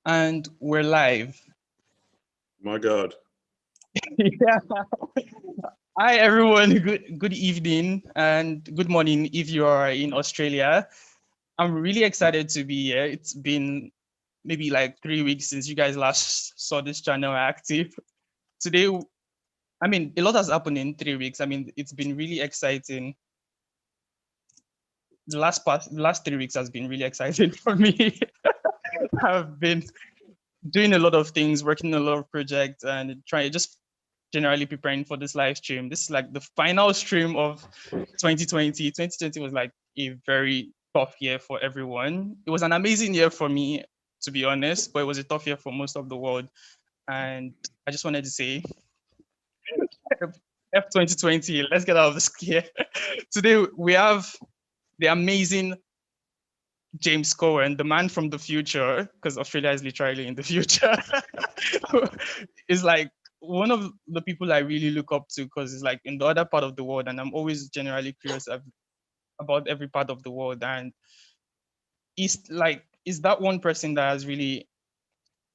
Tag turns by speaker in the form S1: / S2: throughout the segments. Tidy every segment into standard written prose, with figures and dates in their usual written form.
S1: And we're live.
S2: My God.
S1: Yeah. Hi, everyone. Good evening and good morning if you are in Australia. I'm really excited to be here. It's been maybe like 3 weeks since you guys last saw this channel active. Today, a lot has happened in 3 weeks. It's been really exciting. The last 3 weeks has been really exciting for me. I've been doing a lot of things, working on a lot of projects, and just generally preparing for this live stream. This is like the final stream of 2020. 2020 was like a very tough year for everyone. It was an amazing year for me, to be honest, but it was a tough year for most of the world. And I just wanted to say, F 2020, let's get out of this year. Today we have the amazing James Cohen, the man from the future, because Australia is literally in the future, is like one of the people I really look up to because it's like in the other part of the world, and I'm always generally curious about every part of the world. And is that one person that has really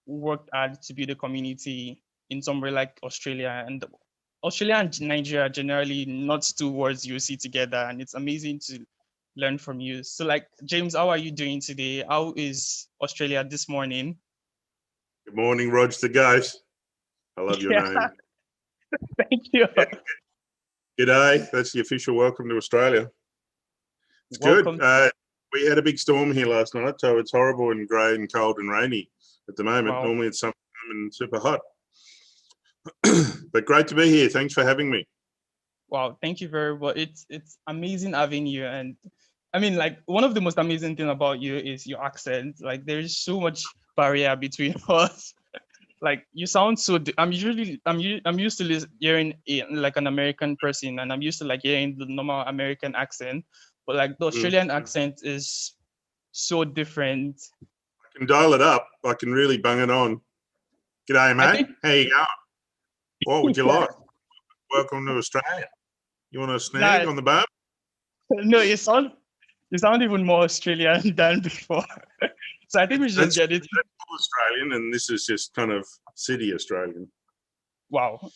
S1: worked hard to build a community in somewhere like Australia, and Australia and Nigeria generally not two words you see together, and it's amazing to learn from you. So like, James, how are you doing today? How is Australia this morning?
S2: Good morning, ROJ the GOAT. I love your name.
S1: Thank you.
S2: Yeah. G'day. That's the official welcome to Australia. It's
S1: Welcome.
S2: good. We had a big storm here last night, so it's horrible and grey and cold and rainy at the moment.
S1: Wow.
S2: Normally it's summertime and super hot. But great to be here. Thanks for having me.
S1: Wow, thank you very much. It's amazing having you. And like, one of the most amazing thing about you is your accent. Like, there is so much barrier between us. Like, you sound so. I'm used to hearing like an American person, and I'm used to like hearing the normal American accent, but like the Australian accent is so different.
S2: I can dial it up. I can really bung it on. G'day, mate. How you going? What would you like? Welcome to Australia. You want a snag on the bar?
S1: No, you sound even more Australian than before. So I think we should just get it.
S2: That's Australian, and this is just kind of city Australian.
S1: Wow.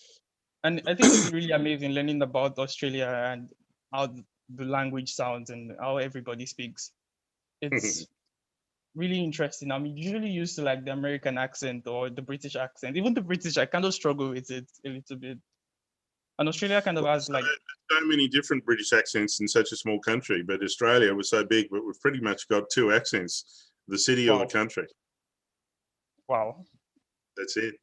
S1: And I think it's really amazing learning about Australia and how the language sounds and how everybody speaks. It's really interesting. I'm usually used to like the American accent or the British accent. Even the British, I kind of struggle with it a little bit. And Australia kind of has like
S2: so many different British accents in such a small country, but Australia was so big, but we've pretty much got two accents: the city or the country.
S1: Wow.
S2: That's it.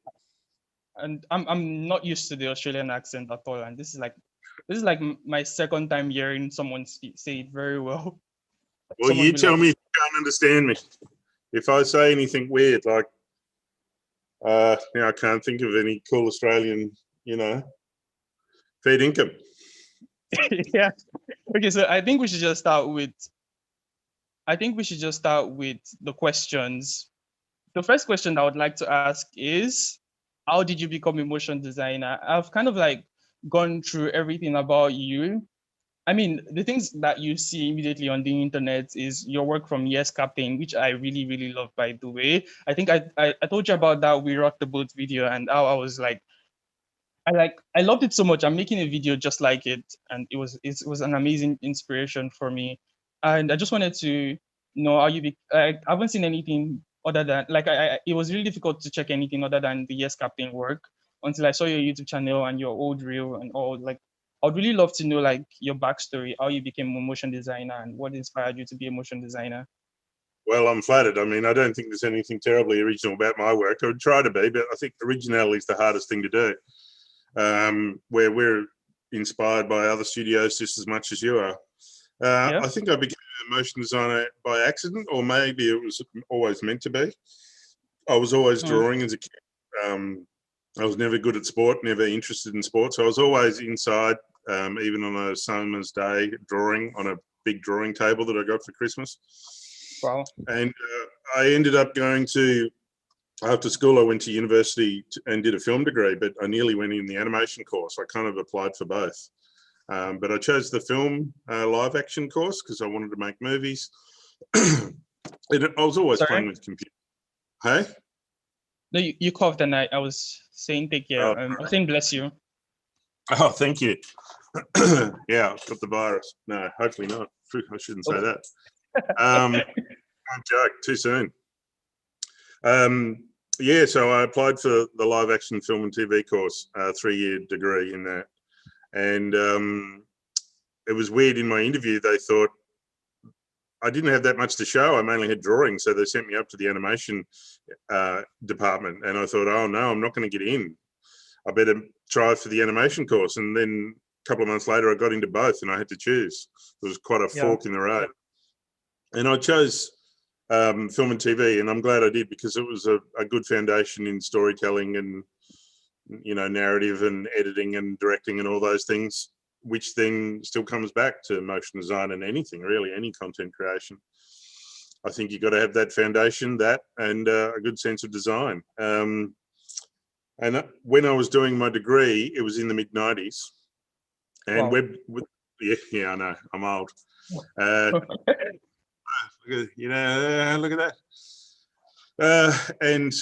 S1: And I'm not used to the Australian accent at all, and this is like my second time hearing someone say it very well.
S2: Well, you tell me if you can't understand me. If I say anything weird, like I can't think of any cool Australian, fair income.
S1: Yeah. Okay, so I think we should just start with the questions. The first question I would like to ask is, how did you become a motion designer? I've kind of like gone through everything about you. The things that you see immediately on the internet is your work from Yes Captain, which I really, really love, by the way. I think I told you about that We Rock the Boat video, and how I was like, I loved it so much. I'm making a video just like it, and it was an amazing inspiration for me. And I just wanted to know how I haven't seen anything other than like it was really difficult to check anything other than the Yes Captain work until I saw your YouTube channel and your old reel and all. Like, I'd really love to know like your backstory, how you became a motion designer, and what inspired you to be a motion designer.
S2: Well, I'm flattered. I don't think there's anything terribly original about my work. I would try to be, but I think originality is the hardest thing to do. Where we're inspired by other studios just as much as you are. I think I became a motion designer by accident, or maybe it was always meant to be. I was always drawing as a kid. I was never good at sport, never interested in sport. So I was always inside, even on a summer's day, drawing on a big drawing table that I got for Christmas.
S1: Wow.
S2: And I ended up going to, after school, I went to university and did a film degree, but I nearly went in the animation course. I kind of applied for both. But I chose the film live action course because I wanted to make movies. I was always playing with computers. Hey?
S1: No, you coughed and I was saying take care.
S2: Oh,
S1: I was saying bless you.
S2: oh, thank you. Yeah, I've got the virus. No, hopefully not. I shouldn't say
S1: Oh.
S2: that. Joke, too soon. Yeah, so I applied for the live action film and TV course, 3-year degree in that. And it was weird in my interview. They thought I didn't have that much to show. I mainly had drawings. So they sent me up to the animation department. And I thought, oh no, I'm not going to get in. I better try for the animation course. And then a couple of months later, I got into both and I had to choose. It was quite a fork in the road. And I chose film and TV, and I'm glad I did, because it was a good foundation in storytelling and, you know, narrative and editing and directing and all those things, which then still comes back to motion design and anything, really, any content creation. I think you've got to have that foundation, that, and a good sense of design. And when I was doing my degree, it was in the mid-90s. And yeah, I know, I'm old. You know, look at that. And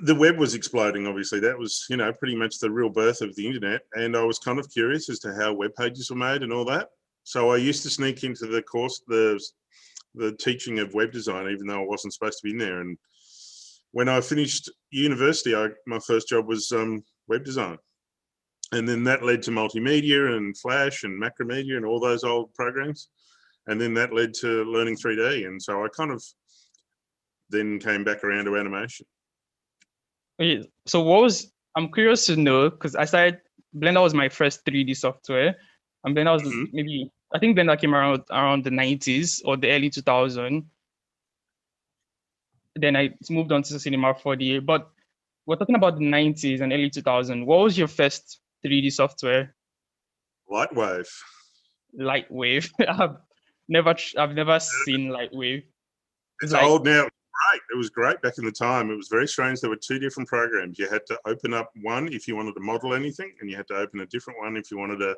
S2: the web was exploding, obviously. That was, you know, pretty much the real birth of the internet. And I was kind of curious as to how web pages were made and all that. So I used to sneak into the course, the teaching of web design, even though I wasn't supposed to be in there. And when I finished university, my first job was web design. And then that led to multimedia and Flash and Macromedia and all those old programs. And then that led to learning 3D. And so I kind of then came back around to animation.
S1: Okay, so I'm curious to know, because Blender was my first 3D software. And Blender was I think Blender came around the 90s or the early 2000s. Then I moved on to Cinema 4D. But we're talking about the 90s and early 2000s. What was your first 3D software?
S2: Lightwave.
S1: Lightwave. I've never seen Lightwave.
S2: It's old now. Great. It was great back in the time. It was very strange. There were two different programs. You had to open up one if you wanted to model anything, and you had to open a different one if you wanted to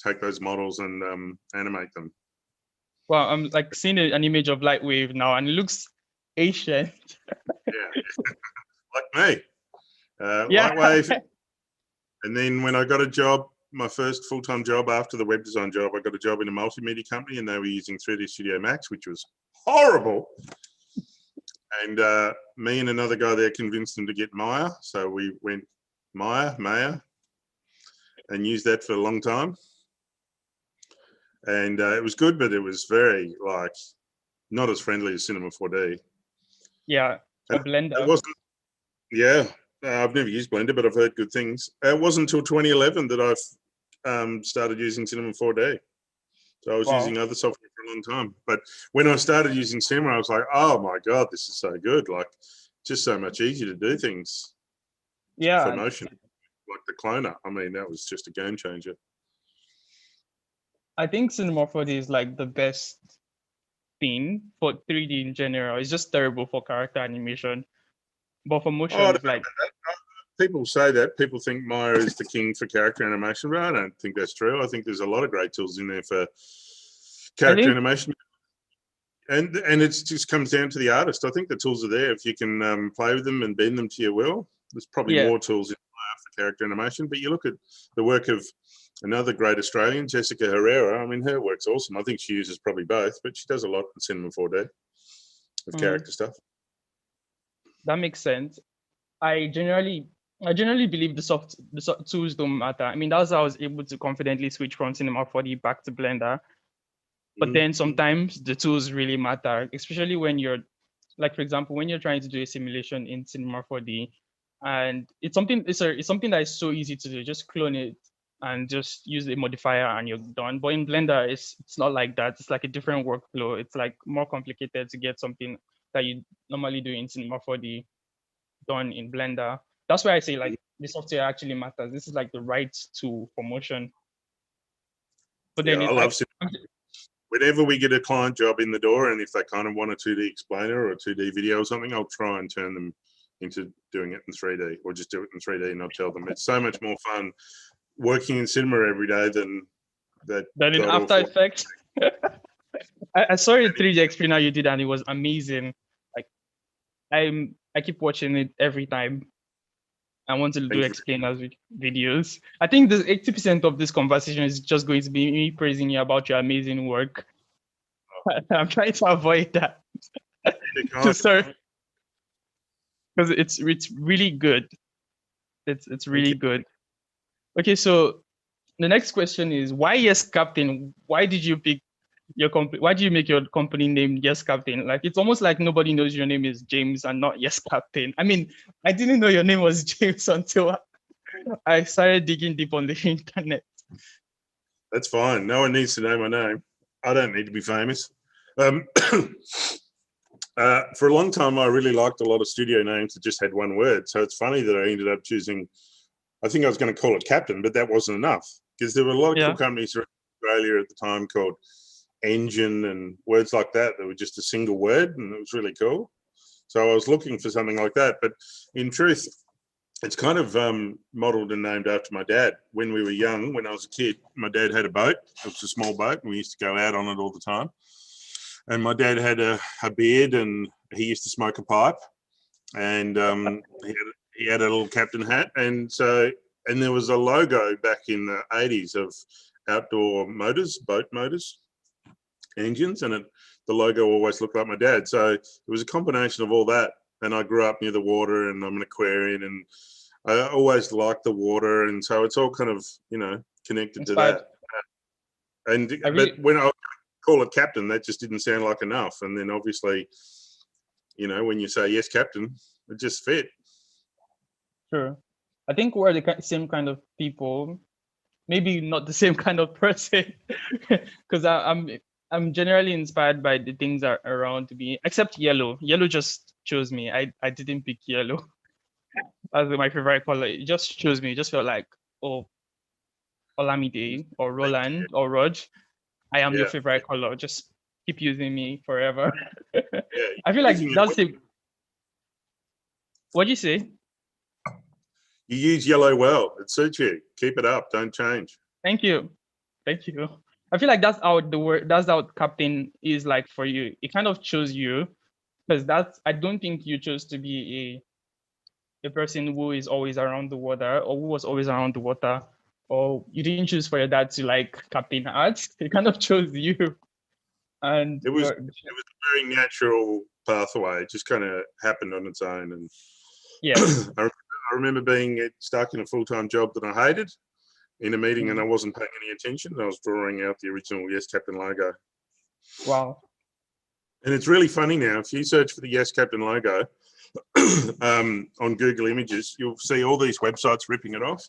S2: take those models and animate them.
S1: Well, I'm like seeing an image of Lightwave now, and it looks ancient.
S2: Yeah, like me. Lightwave. And then when I got a job, my first full-time job after the web design job, I got a job in a multimedia company, and they were using 3D Studio Max, which was horrible. And me and another guy there convinced them to get Maya. So we went Maya, and used that for a long time. And it was good, but it was very, like, not as friendly as Cinema 4D.
S1: Yeah, Blender.
S2: It wasn't, yeah, I've never used Blender, but I've heard good things. It wasn't until 2011 that I've started using Cinema 4D. So I was using other software for a long time. But when I started using Cinema, I was like, oh my God, this is so good. Like, just so much easier to do things. For motion. Like the cloner. I mean, that was just a game changer.
S1: I think Cinema 4D is like the best thing for 3D in general. It's just terrible for character animation. But for motion, it's like...
S2: People say that. People think Maya is the king for character animation, but I don't think that's true. I think there's a lot of great tools in there for character animation. And it just comes down to the artist. I think the tools are there. If you can play with them and bend them to your will, there's probably more tools in Maya for character animation. But you look at the work of another great Australian, Jessica Herrera. I mean, her work's awesome. I think she uses probably both, but she does a lot in Cinema 4D of character stuff.
S1: That makes sense. I generally believe the tools don't matter. I mean, that's how I was able to confidently switch from Cinema 4D back to Blender. But then sometimes the tools really matter, especially when you're, like, for example, when you're trying to do a simulation in Cinema 4D, and it's something that is so easy to do. Just clone it and just use a modifier and you're done. But in Blender, it's not like that. It's like a different workflow. It's like more complicated to get something that you normally do in Cinema 4D done in Blender. That's why I say, like, the software actually matters. This is like the right tool for motion. But then
S2: I love whenever we get a client job in the door, and if they kind of want a 2D explainer or a 2D video or something, I'll try and turn them into doing it in 3D, or just do it in 3D and I'll tell them. It's so much more fun working in cinema every day than
S1: in After Effects. I saw a 3D explainer you did and it was amazing. Like, I keep watching it every time. I want to do
S2: Thank you.
S1: explainers videos. I think the 80% of this conversation is just going to be me praising you about your amazing work. I'm trying to avoid that. Sorry, because it's really good. It's really good. Okay, so the next question is why Yes Captain? Why did you pick your company? Why did you make your company name Yes Captain? Like it's almost like nobody knows your name is James and not Yes Captain. I mean, I didn't know your name was James until I started digging deep on the internet.
S2: That's fine. No one needs to know my name. I don't need to be famous. For a long time, I really liked a lot of studio names that just had one word. So it's funny that I ended up choosing, I think I was going to call it Captain, but that wasn't enough because there were a lot of cool companies in Australia at the time called Engine and words like that that were just a single word, and it was really cool. So I was looking for something like that. But in truth, it's kind of modeled and named after my dad. When we were young, when I was a kid, my dad had a boat. It was a small boat, and we used to go out on it all the time. And my dad had a beard, and he used to smoke a pipe. And he had a little captain hat. And there was a logo back in the 80s of outdoor motors, boat motors, engines, and the logo always looked like my dad. So it was a combination of all that. And I grew up near the water, and I'm an Aquarian, and I always liked the water, and so it's all kind of connected to that. And but when I call it Captain, that just didn't sound like enough. And then obviously, when you say Yes Captain, it just fit.
S1: Sure, I think we're the same kind of people. Maybe not the same kind of person, because I'm generally inspired by the things that are around me, except yellow. Yellow just chose me. I didn't pick yellow as my favorite color. It just chose me. It just felt like, oh, Olamide or Roland or Roj, I am your favorite color. Just keep using me forever. I feel like that's it. What'd you say?
S2: You use yellow well. It suits you. Keep it up. Don't change.
S1: Thank you. Thank you. I feel like that's how Captain is like for you. It kind of chose you because I don't think you chose to be a person who is always around the water or who was always around the water, or you didn't choose for your dad to like Captain Arts. It kind of chose you. And
S2: it was a very natural pathway. It just kind of happened on its own. And I remember being stuck in a full-time job that I hated in a meeting, and I wasn't paying any attention. I was drawing out the original Yes Captain logo.
S1: Wow.
S2: And it's really funny now. If you search for the Yes Captain logo on Google Images, you'll see all these websites ripping it off.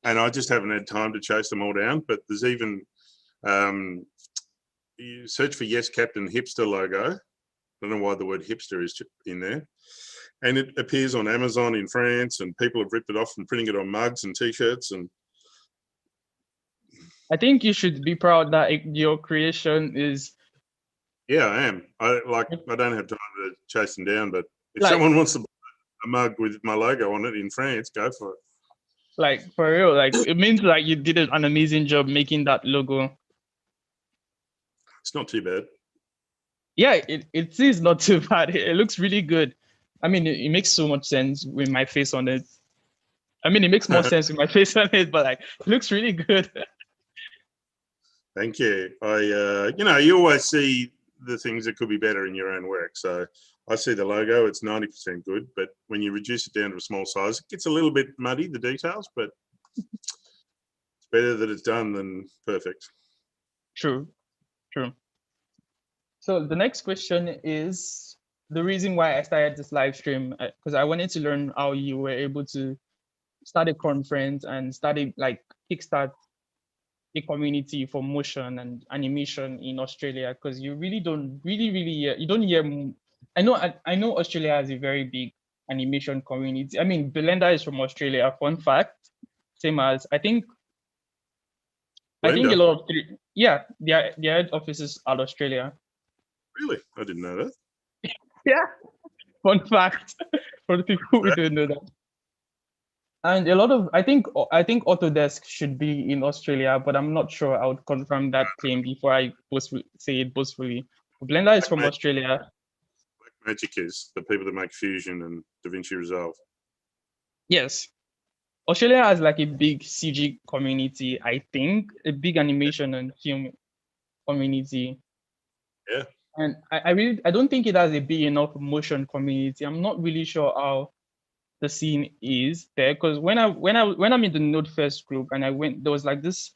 S2: And I just haven't had time to chase them all down. But there's even, you search for Yes Captain hipster logo. I don't know why the word hipster is in there. And it appears on Amazon in France, and people have ripped it off and printing it on mugs and T-shirts. And
S1: I think you should be proud that your creation is.
S2: Yeah, I am. I don't have time to chase them down, but if someone wants to buy a mug with my logo on it in France, go for it.
S1: Like for real, like it means like you did an amazing job making that logo.
S2: It's not too bad.
S1: Yeah, it is not too bad. It looks really good. I mean, it makes so much sense with my face on it. I mean, it makes more sense with my face on it, but like, it looks really good.
S2: Thank you. You always see the things that could be better in your own work. So I see the logo, it's 90% good, but when you reduce it down to a small size, it gets a little bit muddy, the details, but it's better that it's done than perfect.
S1: True. So the next question is the reason why I started this live stream, because I wanted to learn how you were able to start a conference and kickstart a community for motion and animation in Australia, because you really don't you don't hear. I know Australia has a very big animation community. I mean, Belinda is from Australia. Fun fact, same as I think a lot of their head offices are Australia.
S2: Really? I didn't know that.
S1: Yeah, fun fact for the people who don't know that. And a lot of I think Autodesk should be in Australia, but I'm not sure. I would confirm that claim before I say it boastfully. Blender is from Australia.
S2: Magic is, the people that make Fusion and DaVinci Resolve.
S1: Yes. Australia has like a big CG community, I think, a big animation and film community.
S2: Yeah.
S1: And I don't think it has a big enough motion community. I'm not really sure how the scene is there, because when I'm in the Nodefest group and there was like this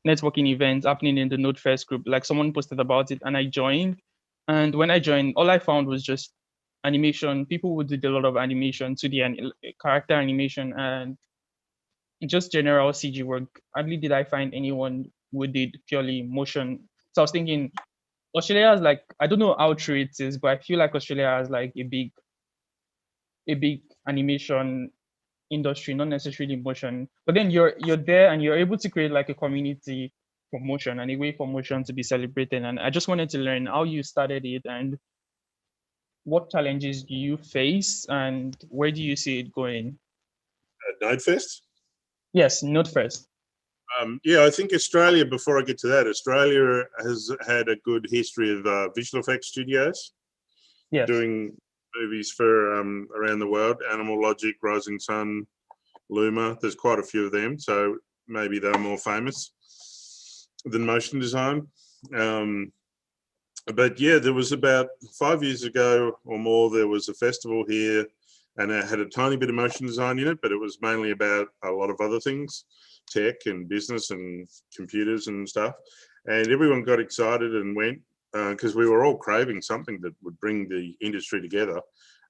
S1: networking event happening in the Nodefest group, like someone posted about it and I joined. And when I joined, all I found was just animation. People would do a lot of animation, 2D and character animation, and just general CG work. Hardly did I find anyone who did purely motion. So I was thinking, Australia has like, I don't know how true it is, but I feel like Australia has like a big animation industry, not necessarily motion. But then you're there and you're able to create like a community for motion and a way for motion to be celebrated. And I just wanted to learn how you started it and what challenges do you face and where do you see it going?
S2: Nodefest?
S1: Yes, Nodefest.
S2: Yeah, I think Australia, before I get to that, Australia has had a good history of visual effects studios.
S1: Yes.
S2: Doing movies for around the world. Animal Logic, Rising Sun, Luma. There's quite a few of them, so maybe they're more famous than motion design. But yeah, there was about 5 years ago or more, there was a festival here and it had a tiny bit of motion design in it, but it was mainly about a lot of other things, tech and business and computers and stuff. And everyone got excited and went because we were all craving something that would bring the industry together.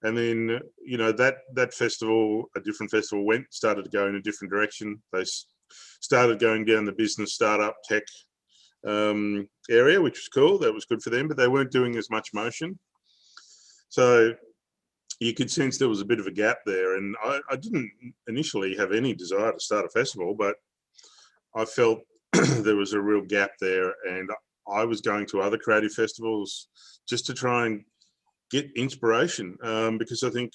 S2: And then, you know, that festival, a different festival started to go in a different direction. They started going down the business startup tech area, which was cool. That was good for them, but they weren't doing as much motion. So you could sense there was a bit of a gap there. And I didn't initially have any desire to start a festival, but I felt there was a real gap there. And I was going to other creative festivals just to try and get inspiration, because I think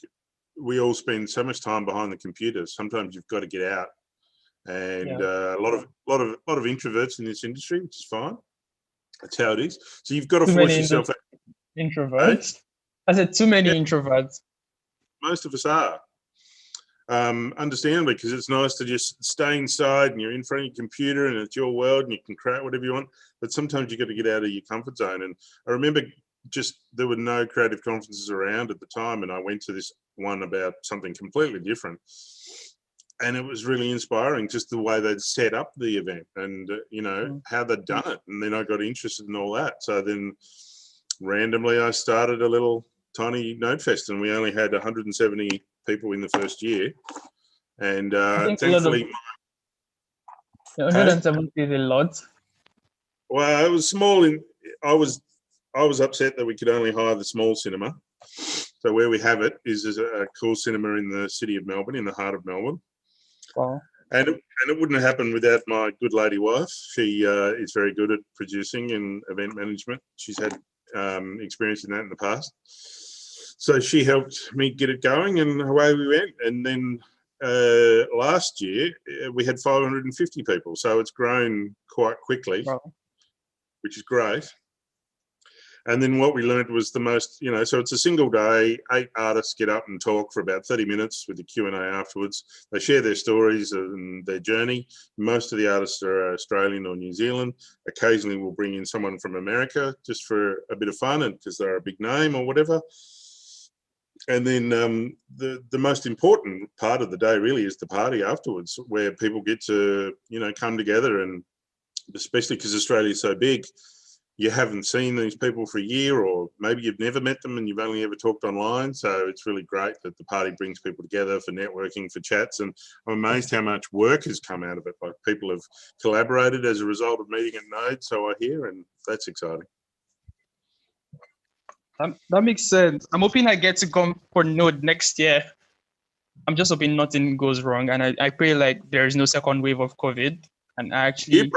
S2: we all spend so much time behind the computers. Sometimes you've got to get out, and a lot of introverts in this industry, which is fine. That's how it is. So you've got to force yourself out.
S1: Introverts. Hey? I said too many introverts.
S2: Most of us are. Understandably, because it's nice to just stay inside and you're in front of your computer and it's your world and you can create whatever you want. But sometimes you've got to get out of your comfort zone. And I remember there were no creative conferences around at the time, and I went to this one about something completely different. And it was really inspiring, just the way they'd set up the event and, you know, how they'd done it. And then I got interested in all that. So then randomly I started a little tiny Nodefest, and we only had 170 people in the first year. And thankfully...
S1: 170 is a lot.
S2: Well, it was small. I was upset that we could only hire the small cinema. So where we have it is a cool cinema in the city of Melbourne, in the heart of Melbourne.
S1: Wow.
S2: And it wouldn't have happened without my good lady wife. She is very good at producing and event management. She's had experience in that in the past. So she helped me get it going, and away we went. And then last year we had 550 people. So it's grown quite quickly, which is great. And then what we learned was the most, you know, so it's a single day, 8 artists get up and talk for about 30 minutes with the Q&A afterwards. They share their stories and their journey. Most of the artists are Australian or New Zealand. Occasionally we'll bring in someone from America just for a bit of fun and because they're a big name or whatever. And then the most important part of the day really is the party afterwards, where people get to, you know, come together, and especially because Australia is so big, you haven't seen these people for a year, or maybe you've never met them and you've only ever talked online. So it's really great that the party brings people together for networking, for chats. And I'm amazed how much work has come out of it. Like, people have collaborated as a result of meeting at Node, so I hear, and that's exciting.
S1: That makes sense. I'm hoping I get to come for Node next year. I'm just hoping nothing goes wrong, and I pray like there is no second wave of COVID. And I actually...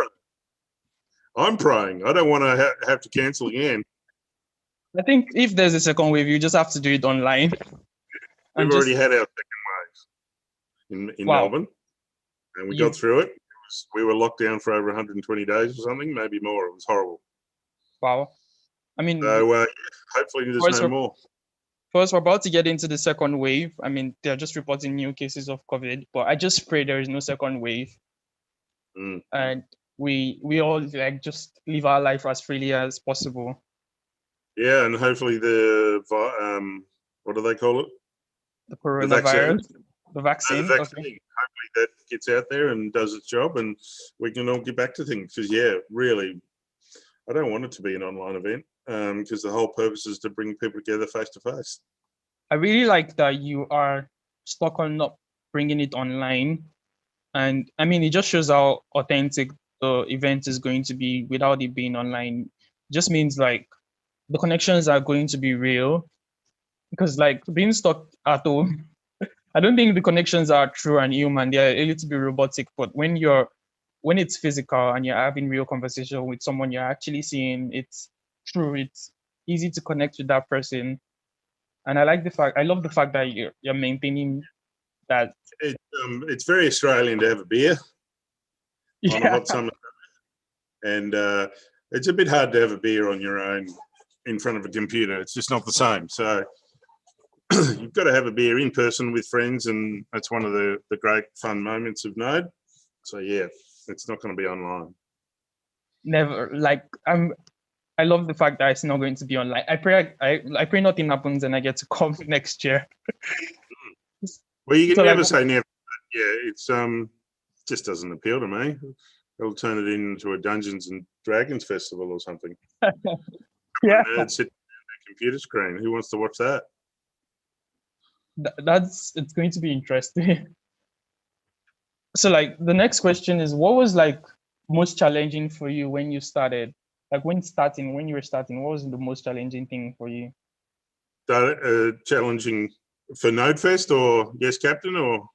S2: I'm praying. I don't want to have to cancel again.
S1: I think if there's a second wave, you just have to do it online.
S2: We've already had our second wave in Melbourne, and we got through it. We were locked down for over 120 days or something, maybe more. It was horrible.
S1: Wow. I mean,
S2: so hopefully there's no more.
S1: First, we're about to get into the second wave. I mean, they're just reporting new cases of COVID, but I just pray there is no second wave, and we all like just live our life as freely as possible.
S2: Yeah, and hopefully what do they call it?
S1: The
S2: The vaccine.
S1: coronavirus, the vaccine.
S2: The
S1: Okay.
S2: vaccine. Hopefully that gets out there and does its job, and we can all get back to things. Because yeah, really, I don't want it to be an online event because the whole purpose is to bring people together face to face.
S1: I really like that you are stuck on not bringing it online. And I mean, it just shows how authentic the event is going to be without it being online. It just means like the connections are going to be real. Because like being stuck at home, I don't think the connections are true and human. They're a little bit robotic. But when it's physical and you're having real conversation with someone you're actually seeing, it's true. It's easy to connect with that person. And I love the fact that you're maintaining that.
S2: It's very Australian to have a beer on a hot summer day. And it's a bit hard to have a beer on your own in front of a computer. It's just not the same. So you've got to have a beer in person with friends, and that's one of the great fun moments of Node. So yeah, it's not going to be online.
S1: Never. Like I love the fact that it's not going to be online. I pray nothing happens and I get to come next year.
S2: Well, you can
S1: So,
S2: never
S1: like,
S2: say never. But yeah, it's just doesn't appeal to me. They'll turn it into a Dungeons and Dragons festival or something.
S1: yeah,
S2: Nerds sitting on their computer screen. Who wants to watch that?
S1: it's going to be interesting. So like the next question is, what was like most challenging for you when you started? Like when you were starting, what was the most challenging thing for you?
S2: Challenging for Nodefest or Yes Captain or?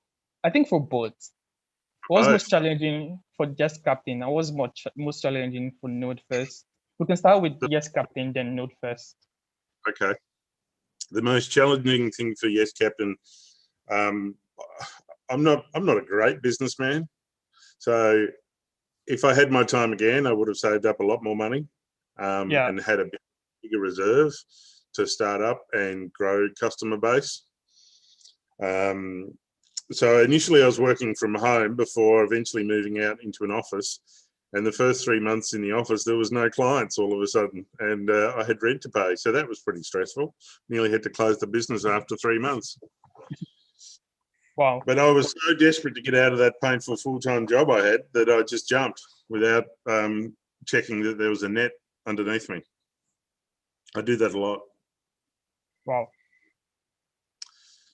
S1: I think for both. What was
S2: Both.
S1: most challenging for Yes Captain? And what was most challenging for Nodefest? We can start with Yes Captain, then Nodefest.
S2: Okay. The most challenging thing for Yes Captain, I'm not a great businessman, so if I had my time again, I would have saved up a lot more money and had a bigger reserve to start up and grow customer base. So initially I was working from home before eventually moving out into an office. And the first 3 months in the office, there was no clients all of a sudden. And I had rent to pay. So that was pretty stressful. Nearly had to close the business after 3 months.
S1: Wow.
S2: But I was so desperate to get out of that painful full-time job I had that I just jumped without checking that there was a net underneath me. I do that a lot.
S1: Wow.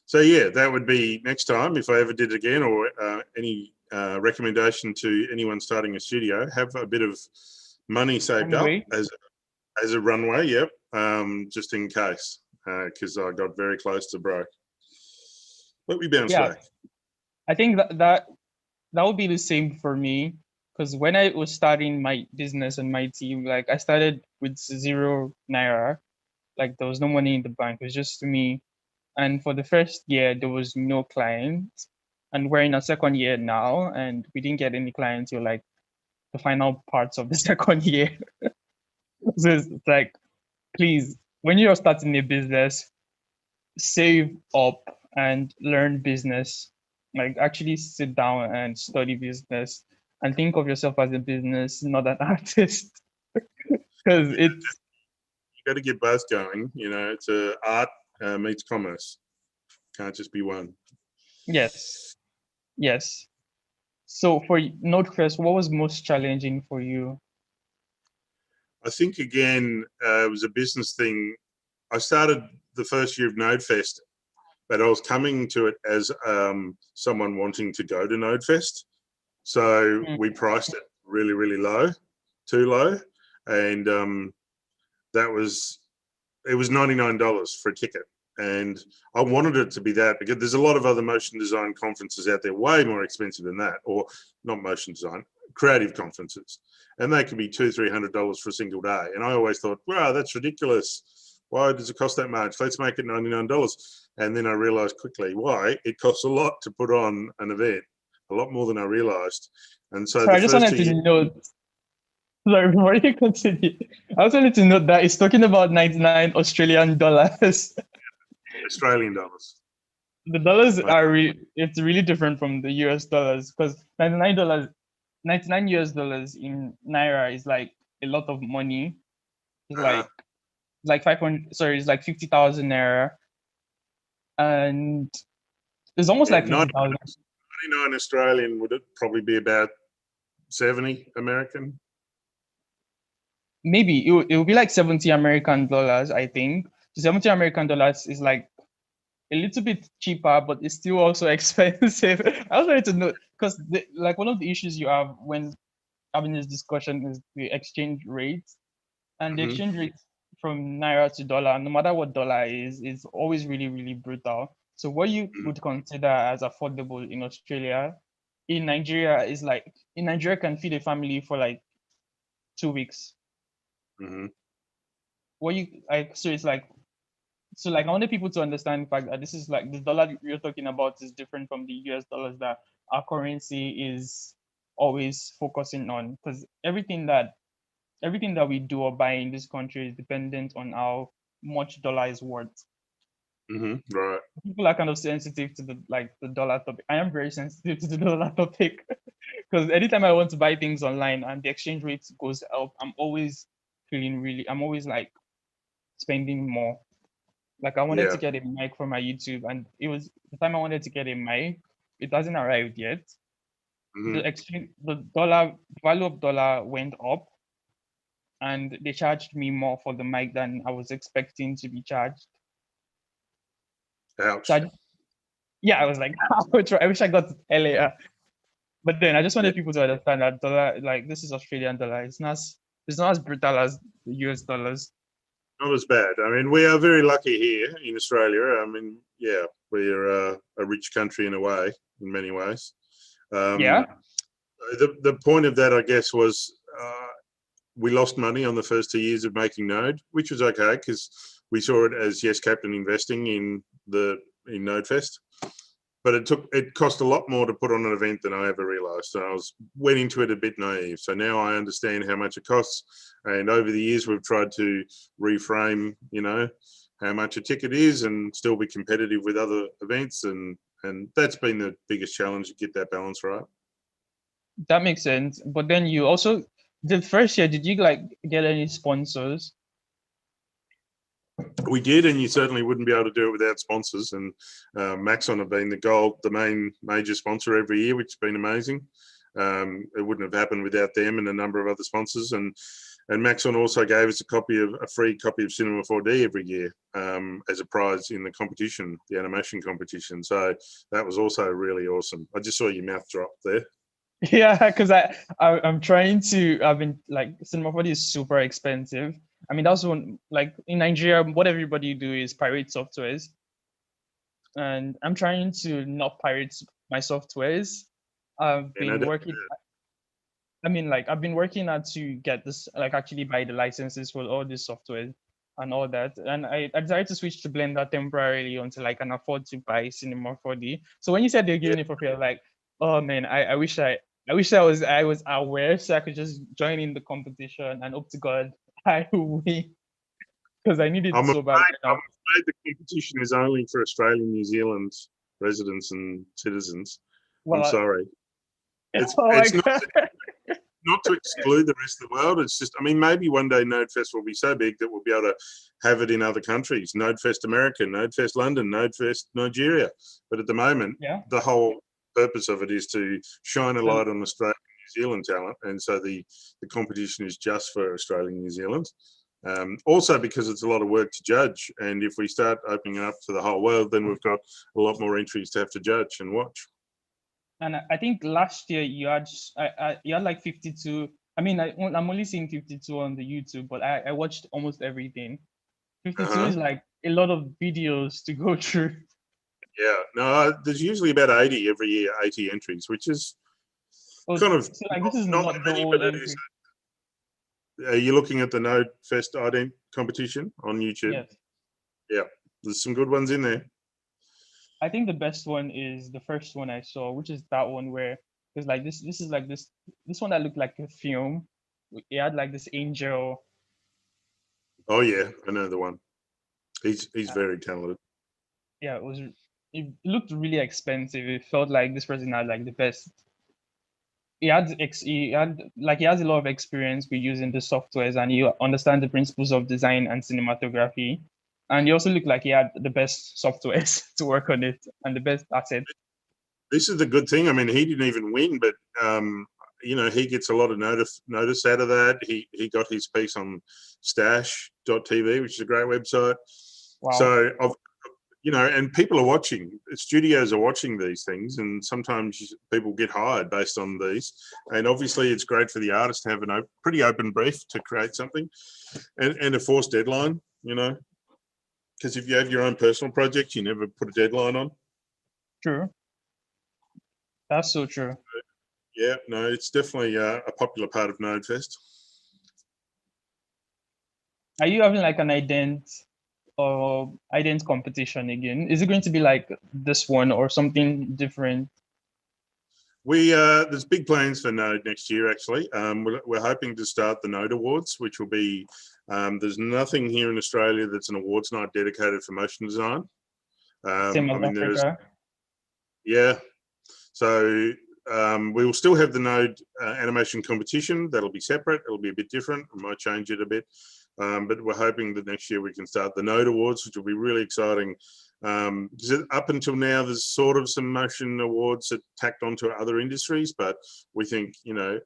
S2: So yeah, that would be next time if I ever did it again, or any recommendation to anyone starting a studio, have a bit of money saved up as a runway. Yep, just in case, because I got very close to broke. But we bounced back.
S1: I think that would be the same for me, because when I was starting my business and my team, like I started with 0 naira, like there was no money in the bank. It was just me. And for the first year, there was no clients. And we're in our second year now, and we didn't get any clients till like the final parts of the second year. So it's like, please, when you're starting a business, save up and learn business. Like actually sit down and study business and think of yourself as a business, not an artist. Because it's
S2: you got to get both going. You know, it's a art meets commerce. Can't just be one.
S1: Yes. So for Nodefest, what was most challenging for you?
S2: I think again, it was a business thing. I started the first year of Nodefest, but I was coming to it as someone wanting to go to Nodefest. So we priced it really, really low, too low. And it was $99 for a ticket. And I wanted it to be that because there's a lot of other motion design conferences out there way more expensive than that, or not motion design, creative conferences. And they could be $200-300 for a single day. And I always thought, wow, that's ridiculous. Why does it cost that much? Let's make it $99. And then I realized quickly why. It costs a lot to put on an event, a lot more than I realized. And so
S1: I just wanted to note, sorry, before you continue, I also wanted to note that it's talking about 99 Australian dollars.
S2: Australian dollars.
S1: The dollars
S2: Like,
S1: are it's really different from the US dollars because $99 US in naira is like a lot of money. It's
S2: uh,
S1: like 500, sorry, it's like 50,000 naira, and it's almost
S2: yeah,
S1: like 50,000.
S2: 99 Australian would it probably be about 70 American?
S1: Maybe it will be like 70 American dollars, I think. 70 American dollars is like a little bit cheaper, but it's still also expensive. I was wanted to know because like one of the issues you have when having this discussion is the exchange rate, and the
S2: Mm-hmm.
S1: exchange rate from naira to dollar, no matter what dollar is always really, really brutal. So what you would consider as affordable in Australia, in Nigeria is like in Nigeria can feed a family for like 2 weeks.
S2: Mm-hmm.
S1: What you like, so it's like so like I wanted people to understand the fact that this is like the dollar you're talking about is different from the US dollars that our currency is always focusing on, because everything that we do or buy in this country is dependent on how much dollar is worth.
S2: Mm-hmm. Right.
S1: People are kind of sensitive to the dollar topic. I am very sensitive to the dollar topic because anytime I want to buy things online and the exchange rate goes up, I'm always like spending more. Like I wanted
S2: Yeah.
S1: to get a mic for my YouTube, and it was the time I wanted to get a mic. It hasn't arrived yet.
S2: Mm-hmm.
S1: The value of dollar went up, and they charged me more for the mic than I was expecting to be charged. So
S2: Ouch.
S1: yeah, I was like, I wish I got it earlier. But then I just
S2: Yeah.
S1: wanted people to understand that dollar, like this is Australian dollar. It's not as brutal as the US dollars.
S2: Not as bad. I mean, we are very lucky here in Australia. I mean, yeah, we're a rich country in a way, in many ways.
S1: Yeah.
S2: The point of that, I guess, was we lost money on the first 2 years of making Node, which was okay because we saw it as Yes Captain investing in Nodefest. But it cost a lot more to put on an event than I ever realised. And I went into it a bit naive. So now I understand how much it costs. And over the years, we've tried to reframe, how much a ticket is and still be competitive with other events. And that's been the biggest challenge, to get that balance right.
S1: That makes sense. But then you also the first year, did you like get any sponsors?
S2: We did, and you certainly wouldn't be able to do it without sponsors. And Maxon have been the main major sponsor every year, which has been amazing. It wouldn't have happened without them and a number of other sponsors. And Maxon also gave us a free copy of Cinema 4D every year as a prize in the competition, the animation competition. So that was also really awesome. I just saw your mouth drop there.
S1: Yeah, because I'm trying to. I've been like Cinema 4D is super expensive. I mean, that's one like in Nigeria, what everybody do is pirate softwares, and I'm trying to not pirate my softwares. I've
S2: And I
S1: been working. I mean, like I've been working hard to get this, like actually buy the licenses for all this software and all that. And I decided to switch to Blender temporarily until I can afford to buy Cinema 4D. So when you said they're
S2: Yeah.
S1: giving it for free, I was like, oh man, I wish I was aware so I could just join in the competition and hope to God I win because I need it
S2: I'm
S1: so bad right now.
S2: afraid the competition is only for Australian, New Zealand residents and citizens. I'm
S1: Well,
S2: sorry. It's
S1: oh my
S2: it's not
S1: god.
S2: not to exclude the rest of the world. It's just, I mean, maybe one day Nodefest will be so big that we'll be able to have it in other countries. Nodefest America, Nodefest London, Nodefest Nigeria. But at the moment,
S1: Yeah.
S2: the whole purpose of it is to shine a light on Australian New Zealand talent. And so the competition is just for Australian New Zealand. Also because it's a lot of work to judge. And if we start opening it up to the whole world, then we've got a lot more entries to have to judge and watch.
S1: And I think last year you had like 52. I mean, I'm only seeing 52 on the YouTube, but I watched almost everything. 52 is like a lot of videos to go through.
S2: Yeah, no, there's usually about 80 every year, 80 entries, which is kind of
S1: So like this is
S2: not
S1: not the
S2: many,
S1: whole
S2: but it is.
S1: entry.
S2: Are you looking at the Nodefest ID competition on YouTube?
S1: Yes.
S2: Yeah, there's some good ones in there.
S1: I think the best one is the first one I saw, which is that one where there's like this is like this one that looked like a film. It had like this angel.
S2: Oh yeah, I know the one. He's very talented.
S1: yeah, it looked really expensive. It felt like this person had like the best. He has a lot of experience with using the softwares, and he understands the principles of design and cinematography. And he also looked like he had the best softwares to work on it and the best assets.
S2: This is the good thing. I mean, he didn't even win, but you know, he gets a lot of notice out of that. He got his piece on stash.tv, which is a great website.
S1: Wow.
S2: So you know, and people are watching. Studios are watching these things, and sometimes people get hired based on these. And obviously, it's great for the artist to have a pretty open brief to create something, and a forced deadline. You know, because if you have your own personal project, you never put a deadline on.
S1: True. That's so true.
S2: Yeah, no, it's definitely a popular part of Nodefest.
S1: Are you having like an ident competition again? Is it going to be like this one or something different?
S2: There's big plans for Node next year. Actually, we're hoping to start the Node Awards, which will be. There's nothing here in Australia that's an awards night dedicated for motion design.
S1: Same
S2: I
S1: as
S2: mean,
S1: Africa.
S2: Yeah. So we will still have the Node animation competition. That'll be separate. It'll be a bit different. We might change it a bit. But we're hoping that next year we can start the Node Awards, which will be really exciting. Because up until now, there's sort of some motion awards that tacked onto other industries, but we think, you know,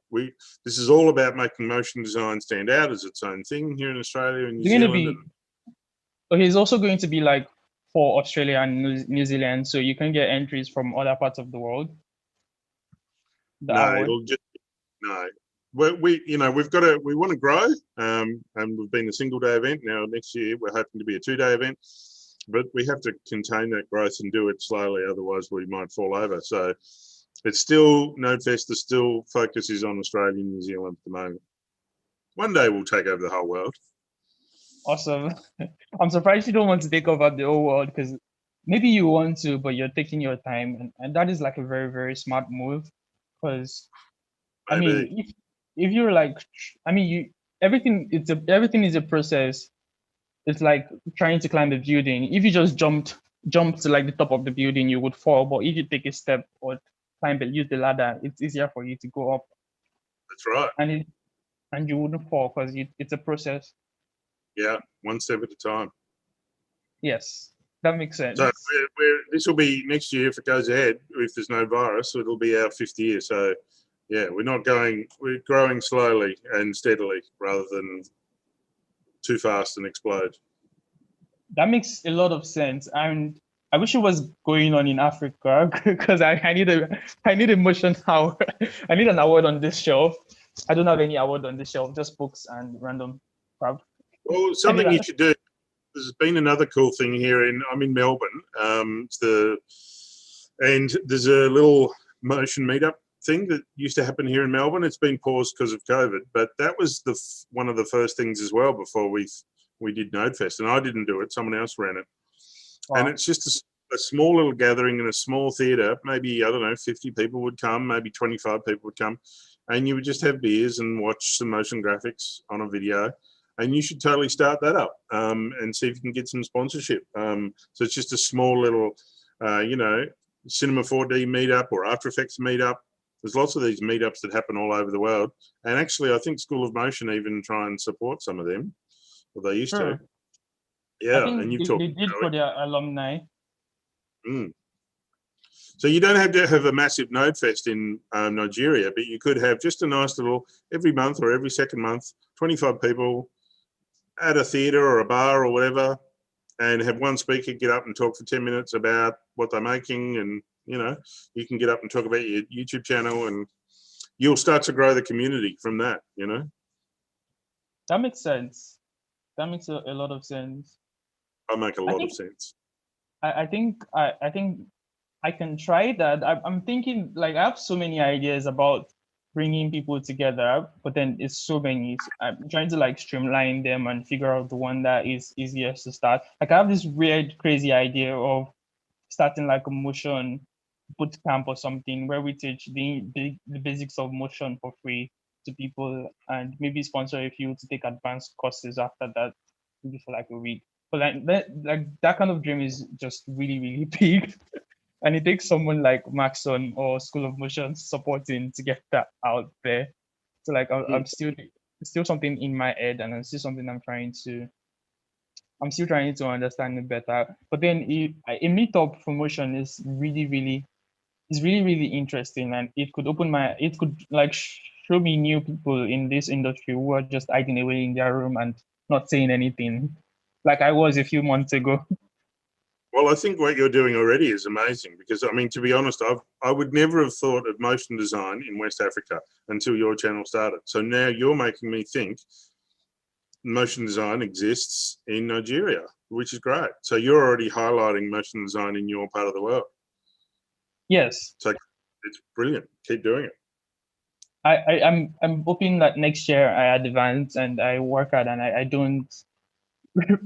S2: this is all about making motion design stand out as its own thing here in Australia and New Zealand.
S1: Okay, it's also going to be like for Australia and New Zealand, so you can get entries from other parts of the world.
S2: No, it'll just no. We want to grow, and we've been a single day event. Now next year we're hoping to be a 2-day event, but we have to contain that growth and do it slowly, otherwise we might fall over. So it's still Nodefest. The still focus is on Australia and New Zealand at the moment. One day we'll take over the whole world.
S1: Awesome. I'm surprised you don't want to take over the whole world, because maybe you want to, but you're taking your time, and that is like a very, very smart move. Because I mean, if you're like, I mean, everything is a process. It's like trying to climb a building. If you just jumped to like the top of the building, you would fall. But if you take a step or use the ladder, it's easier for you to go up.
S2: That's right.
S1: And you wouldn't fall because it's a process.
S2: Yeah, one step at a time.
S1: Yes, that makes sense.
S2: So this will be next year, if it goes ahead, if there's no virus, it'll be our 5th year. So yeah, we're growing slowly and steadily rather than too fast and explode.
S1: That makes a lot of sense. And I wish it was going on in Africa, because I need a motion award. I need an award on this show. I don't have any award on this show, just books and random crap.
S2: Well, something you should do. There's been another cool thing here I'm in Melbourne. And there's a little motion meetup thing that used to happen here in Melbourne. It's been paused because of COVID, but that was one of the first things as well before we did Nodefest, and I didn't do it. Someone else ran it. Wow. And it's just a small little gathering in a small theatre. Maybe, I don't know, 50 people would come, maybe 25 people would come, and you would just have beers and watch some motion graphics on a video. And you should totally start that up and see if you can get some sponsorship. So it's just a small little, Cinema 4D meetup or After Effects meetup. There's lots of these meetups that happen all over the world. And actually, I think School of Motion even try and support some of them. Well, they used to. Yeah,
S1: I think
S2: and you've
S1: they did for their alumni.
S2: So you don't have to have a massive Nodefest in Nigeria, but you could have just a nice little, every month or every second month, 25 people at a theatre or a bar or whatever, and have one speaker get up and talk for 10 minutes about what they're making, and you can get up and talk about your YouTube channel, and you'll start to grow the community from that.
S1: That makes sense. That makes a lot of sense.
S2: I make a lot of sense.
S1: I think I can try that. I'm thinking, like, I have so many ideas about bringing people together, but then it's so many. I'm trying to like streamline them and figure out the one that is easiest to start. Like, I have this weird, crazy idea of starting like a motion bootcamp or something, where we teach the basics of motion for free to people, and maybe sponsor a few to take advanced courses after that, maybe for like a week. But like that kind of dream is just really, really big. And it takes someone like Maxon or School of Motion supporting to get that out there. So like
S2: Mm.
S1: I'm still something in my head, and it's still something I'm still trying to understand it better. But then a meetup promotion is really, really interesting, and it could like show me new people in this industry who are just hiding away in their room and not saying anything, like I was a few months ago.
S2: Well, I think what you're doing already is amazing because, I mean, to be honest, I would never have thought of motion design in West Africa until your channel started. So now you're making me think motion design exists in Nigeria, which is great. So you're already highlighting motion design in your part of the world.
S1: Yes,
S2: So it's brilliant. Keep doing it.
S1: I'm hoping that next year I advance and I work hard and I don't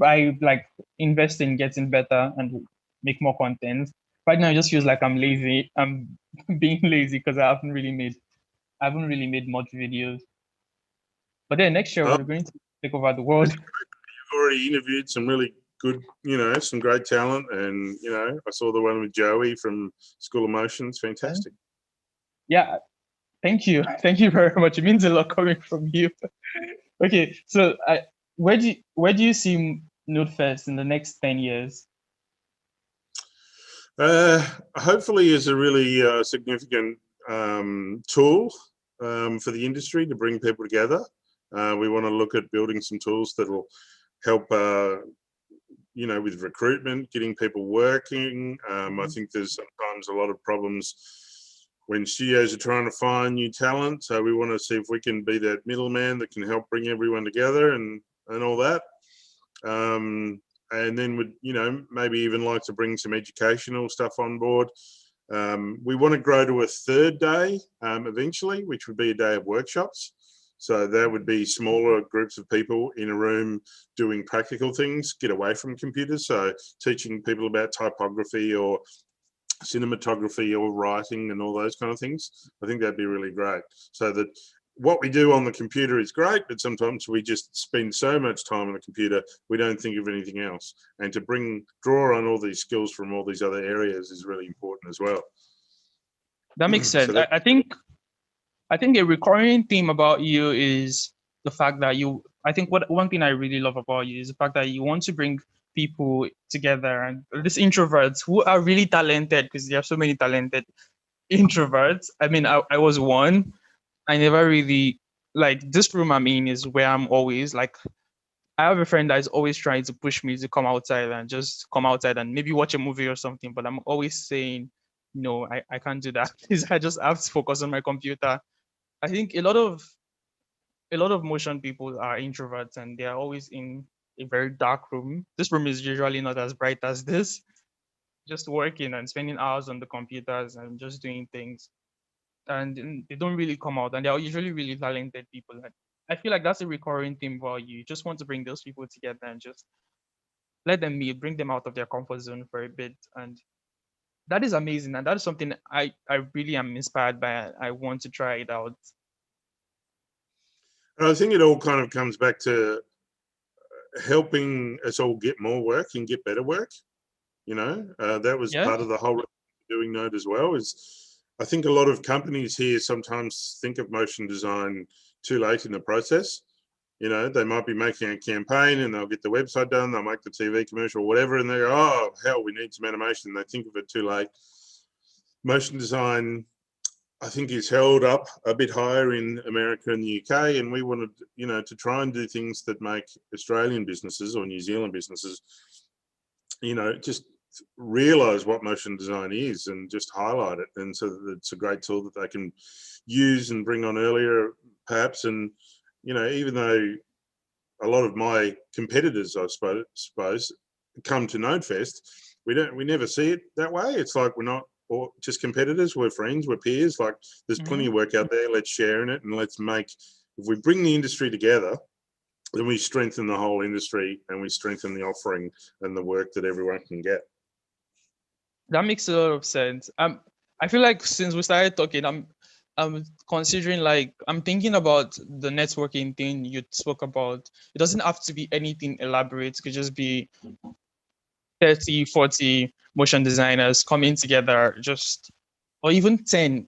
S1: I like invest in getting better and make more content. Right now, it just feels like I'm lazy. I'm being lazy because I haven't really made much videos. But then next year
S2: Oh,
S1: we're going to take over the world.
S2: you've already interviewed some really good, some great talent. And, I saw the one with Joey from School of Motion. It's fantastic.
S1: Yeah, thank you, thank you very much. It means a lot coming from you. Okay, so where do you see Nodefest in the next 10 years?
S2: Hopefully is a really significant tool for the industry to bring people together. We want to look at building some tools that will help, with recruitment, getting people working. I think there's sometimes a lot of problems when studios are trying to find new talent. So we want to see if we can be that middleman that can help bring everyone together and all that. And then would, maybe even like to bring some educational stuff on board. We want to grow to a third day eventually, which would be a day of workshops. So that would be smaller groups of people in a room doing practical things, get away from computers. So teaching people about typography or cinematography or writing and all those kind of things. I think that'd be really great. So that what we do on the computer is great, but sometimes we just spend so much time on the computer, we don't think of anything else. And to draw on all these skills from all these other areas is really important as well.
S1: That makes sense.
S2: So
S1: I think a recurring theme about you is the fact that I think one thing I really love about you is the fact that you want to bring people together, and these introverts who are really talented, because there are so many talented introverts. I mean, I was one. I never really like this room I'm in is where I'm always like, I have a friend that is always trying to push me to come outside and just come outside and maybe watch a movie or something. But I'm always saying, no, I can't do that. I just have to focus on my computer. I think a lot of motion people are introverts and they are always in a very dark room. This room is usually not as bright as this, just working and spending hours on the computers and just doing things. And they don't really come out, and they are usually really talented people. And I feel like that's a recurring theme about you. You just want to bring those people together and just let them meet, bring them out of their comfort zone for a bit. And that is amazing. And that is something I really am inspired by. I want to try it out.
S2: I think it all kind of comes back to helping us all get more work and get better work. That was
S1: Yes.
S2: part of the whole doing Node as well. Is I think a lot of companies here sometimes think of motion design too late in the process. They might be making a campaign and they'll get the website done, they'll make the TV commercial or whatever, and they go, oh, hell, we need some animation. They think of it too late. Motion design, I think, is held up a bit higher in America and the UK, and we wanted, to try and do things that make Australian businesses or New Zealand businesses, just realize what motion design is and just highlight it. And so that it's a great tool that they can use and bring on earlier, perhaps. And, even though a lot of my competitors, I suppose, come to Nodefest, we never see it that way. It's like we're not all just competitors, we're friends, we're peers. Like there's plenty of work out there. Let's share in it, and let's make, if we bring the industry together, then we strengthen the whole industry and we strengthen the offering and the work that everyone can get.
S1: That makes a lot of sense. I feel like since we started talking, I'm considering, like, I'm thinking about the networking thing you spoke about. It doesn't have to be anything elaborate. It could just be 30, 40 motion designers coming together, just, or even 10. It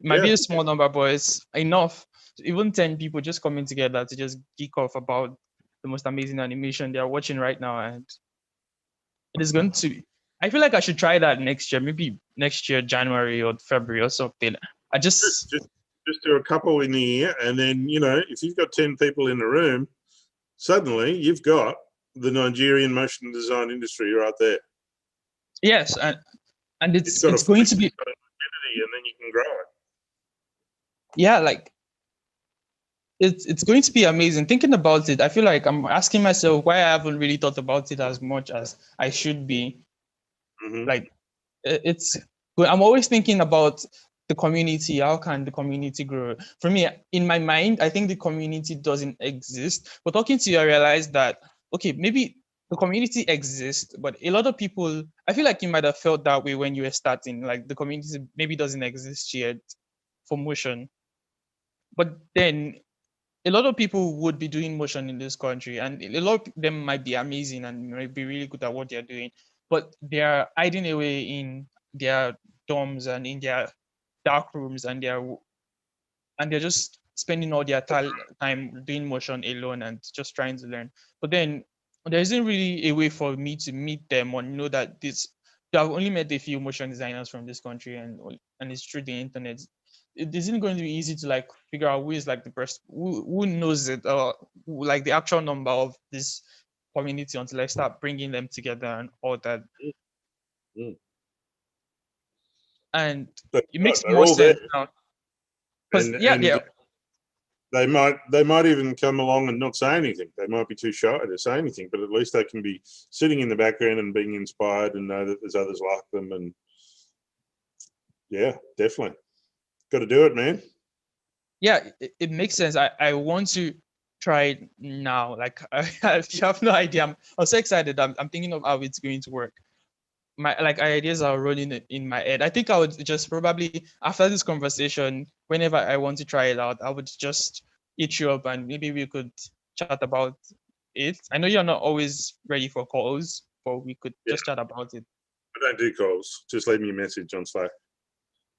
S1: might be
S2: Yeah,
S1: a small number, but it's enough. Even 10 people just coming together to just geek off about the most amazing animation they are watching right now. And it is going to, I feel like I should try that next year, maybe next year, January or February or something. I
S2: just,
S1: just,
S2: just just do a couple in the year, and then if you've got 10 people in the room, suddenly you've got the Nigerian motion design industry right there.
S1: yes. And
S2: It's
S1: it's
S2: got a
S1: it's going to be,
S2: it's got an identity, and then you can grow it.
S1: yeah, like it's going to be amazing. Thinking about it, I feel like I'm asking myself why I haven't really thought about it as much as I should be.
S2: Mm-hmm.
S1: Like, it's good. I'm always thinking about the community. How can the community grow? For me, in my mind, I think the community doesn't exist. But talking to you, I realized that, okay, maybe the community exists, but a lot of people, I feel like you might have felt that way when you were starting. Like, the community maybe doesn't exist yet for motion. But then a lot of people would be doing motion in this country, and a lot of them might be amazing and might be really good at what they're doing, but they are hiding away in their dorms and in their dark rooms, and they're just spending all their time doing motion alone and just trying to learn. But then there isn't really a way for me to meet them or know that this. I've only met a few motion designers from this country, and it's through the internet. It isn't going to be easy to like figure out who is like the person who knows it, or like the actual number of this community until I start bringing them together and all that.
S2: Mm-hmm.
S1: And
S2: But
S1: it makes
S2: they're
S1: more
S2: all there,
S1: sense now because,
S2: and
S1: yeah,
S2: and
S1: yeah.
S2: they might even come along and not say anything. They might be too shy to say anything, but at least they can be sitting in the background and being inspired and know that there's others like them. And yeah, definitely got to do it, man.
S1: Yeah, it makes sense. I want to try it now. Like, you have no idea. I'm so excited. I'm thinking of how it's going to work. My like ideas are rolling in my head. I think I would just probably after this conversation, whenever I want to try it out, I would just hit you up and maybe we could chat about it. I know you're not always ready for calls, but we could
S2: Yeah,
S1: just chat about it.
S2: I don't do calls. Just leave me a message on Slack.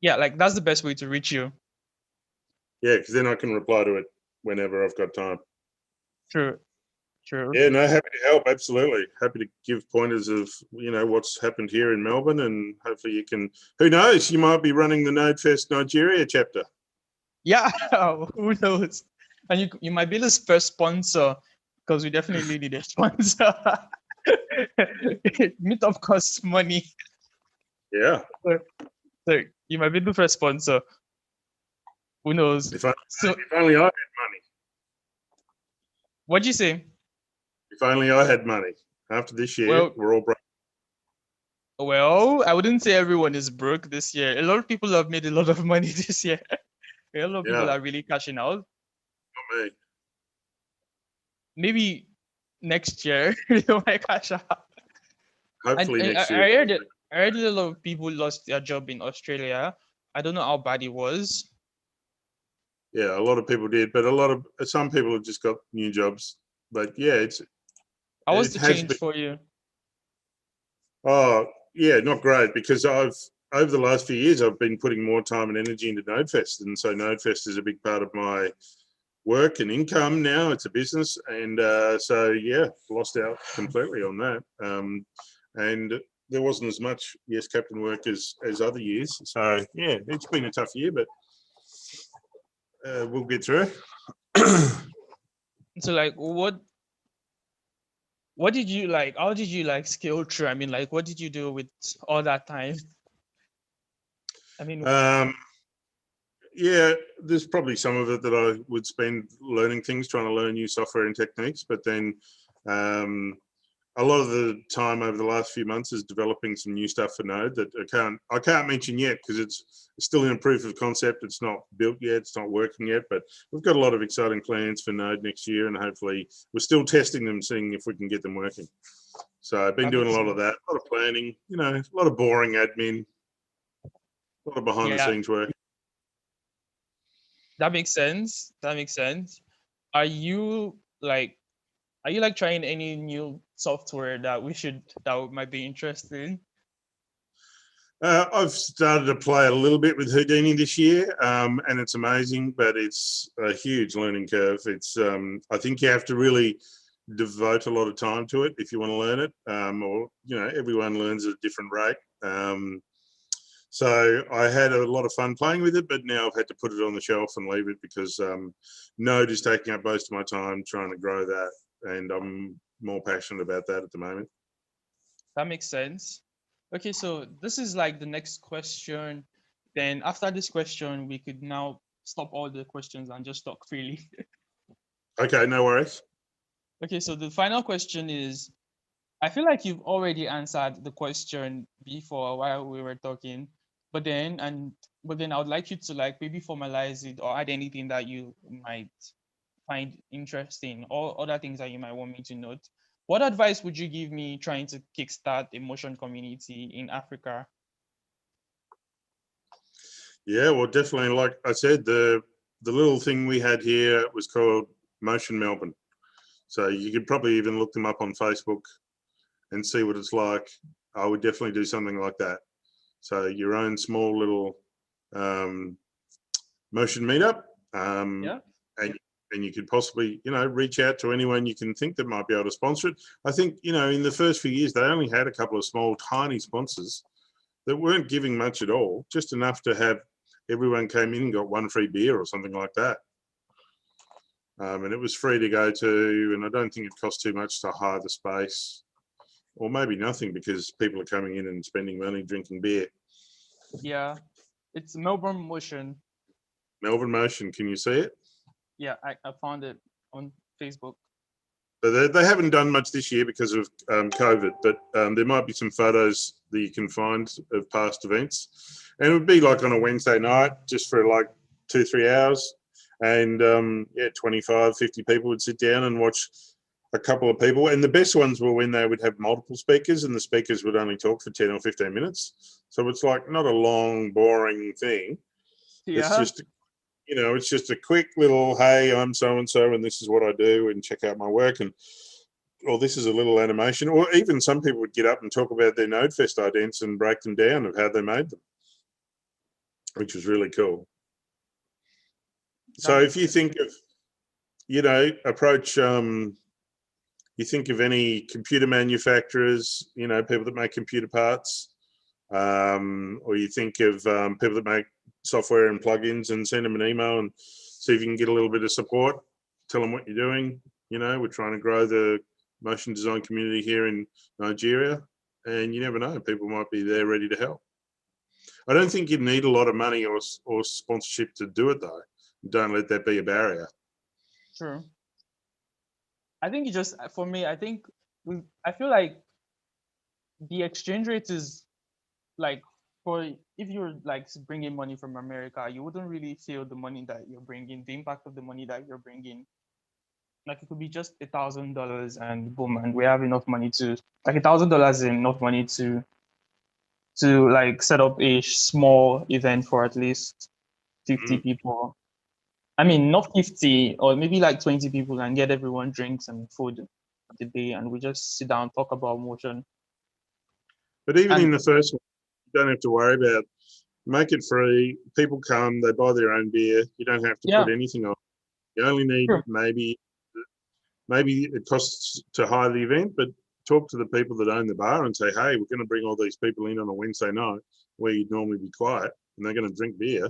S1: Yeah, like that's the best way to reach you.
S2: Yeah, because then I can reply to it whenever I've got time.
S1: True, true.
S2: Yeah, no, happy to help. Absolutely, happy to give pointers of what's happened here in Melbourne, and hopefully you can. Who knows? You might be running the Nodefest Nigeria chapter.
S1: Yeah, who knows? And you might be the first sponsor because we definitely need a sponsor. Meetup costs money.
S2: Yeah,
S1: So, so you might be the first sponsor. Who knows?
S2: if, I,
S1: So
S2: if only I had money.
S1: what'd you say?
S2: If only I had money. After this year,
S1: Well,
S2: we're all broke.
S1: well, I wouldn't say everyone is broke this year. A lot of people have made a lot of money this year. A lot of
S2: Yeah,
S1: people are really cashing out.
S2: not me.
S1: Maybe next year they might cash out. And
S2: Hopefully
S1: I
S2: next year.
S1: heard it. I heard a lot of people lost their job in Australia. I don't know how bad it was.
S2: Yeah, a lot of people did, but some people have just got new jobs. But yeah,
S1: How was
S2: it
S1: the
S2: has
S1: change
S2: been.
S1: for you?
S2: Oh, yeah, not great because over the last few years I've been putting more time and energy into Nodefest, and so Nodefest is a big part of my work and income now. It's a business, and so yeah, lost out completely on that. And there wasn't as much Yes Captain work as other years. So yeah, it's been a tough year, but we'll get through.
S1: So, like, what did you like? How did you like scale through? I mean, like, what did you do with all that time? I mean,
S2: Yeah, there's probably some of it that I would spend learning things, trying to learn new software and techniques, but then a lot of the time over the last few months is developing some new stuff for Node that I can't mention yet because it's still in a proof of concept. It's not built yet. It's not working yet, but we've got a lot of exciting plans for Node next year, and hopefully we're still testing them, seeing if we can get them working. So I've been
S1: that
S2: doing a
S1: makes
S2: lot of
S1: sense.
S2: that, a lot of planning, a lot of boring admin, a lot of behind the
S1: Yeah,
S2: scenes work.
S1: That makes sense. That makes sense. Are you like trying any new software that might be interesting?
S2: I've started to play a little bit with Houdini this year, and it's amazing, but it's a huge learning curve. It's I think you have to really devote a lot of time to it if you want to learn it, or everyone learns at a different rate. So I had a lot of fun playing with it, but now I've had to put it on the shelf and leave it because Node is taking up most of my time trying to grow that, and I'm more passionate about that at the moment.
S1: That makes sense. Okay, so this is like the next question. Then after this question, we could now stop all the questions and just talk freely.
S2: Okay, no worries.
S1: Okay, so the final question is, I feel like you've already answered the question before while we were talking, but then I would like you to like maybe formalize it or add anything that you might find interesting or other things that you might want me to note. What advice would you give me trying to kickstart a motion community in Africa?
S2: Yeah, well, definitely. Like I said, the little thing we had here was called Motion Melbourne. So you could probably even look them up on Facebook and see what it's like. I would definitely do something like that. So your own small little motion meetup,
S1: Yeah.
S2: and you could possibly reach out to anyone you can think that might be able to sponsor it. I think in the first few years they only had a couple of small, tiny sponsors that weren't giving much at all, just enough to have everyone came in and got one free beer or something like that. And it was free to go to, and I don't think it cost too much to hire the space, or maybe nothing because people are coming in and spending money drinking beer.
S1: Yeah, it's Melbourne Motion.
S2: Melbourne Motion, can you see it?
S1: Yeah, I found it on Facebook.
S2: So they haven't done much this year because of COVID, but there might be some photos that you can find of past events. And it would be like on a Wednesday night, just for like 2-3 hours. And 25, 50 people would sit down and watch a couple of people. And the best ones were when they would have multiple speakers and the speakers would only talk for 10 or 15 minutes. So it's like not a long, boring thing.
S1: Yeah.
S2: It's just a quick little, hey, I'm so-and-so and this is what I do and check out my work. Or this is a little animation. Or even some people would get up and talk about their Nodefest idents and break them down of how they made them, which was really cool. So if you think of, approach, you think of any computer manufacturers, people that make computer parts, or you think of people that make software and plugins, and send them an email and see if you can get a little bit of support. Tell them what you're doing. We're trying to grow the motion design community here in Nigeria, and you never know, people might be there ready to help. I don't think you need a lot of money or sponsorship to do it though. Don't let that be a barrier.
S1: True. I think for me, I feel like the exchange rate is like, if you're like bringing money from America, you wouldn't really feel the money that you're bringing, the impact of the money that you're bringing. Like it could be just $1,000 and boom, and we have enough money to like $1,000 is enough money to like set up a small event for at least 50 people. I mean, not 50, or maybe like 20 people, and get everyone drinks and food of the day, and we just sit down, talk about motion.
S2: But even in the first one, you don't have to worry about, make it free. People come, they buy their own beer. You don't have to put anything on. You only need maybe it costs to hire the event, but talk to the people that own the bar and say, hey, we're going to bring all these people in on a Wednesday night where you'd normally be quiet, and they're going to drink beer.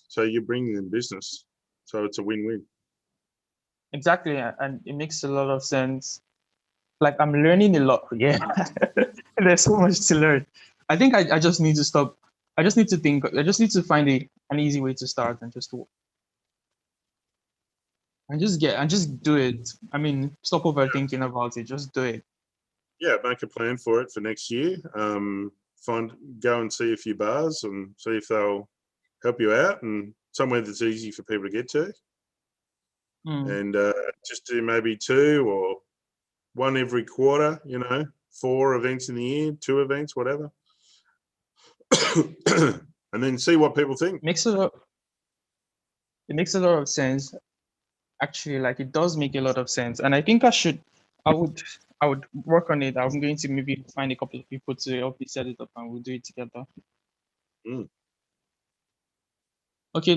S2: So you're bringing them business. So it's a win-win.
S1: Exactly, and it makes a lot of sense. Like I'm learning a lot. Yeah, there's so much to learn. I think I just need to stop. I just need to think. I just need to find an easy way to start and just just do it. I mean, stop overthinking about it. Just do it.
S2: Yeah, make a plan for it for next year. Go and see a few bars and see if they'll help you out, and somewhere that's easy for people to get to. And just do maybe 2 or 1 every quarter. 4 events in the year, 2 events, whatever. And then see what people think.
S1: Makes a lot. It makes a lot of sense. Actually, like it does make a lot of sense. And I think I would I would work on it. I'm going to maybe find a couple of people to help me set it up and we'll do it together.
S2: Mm.
S1: Okay,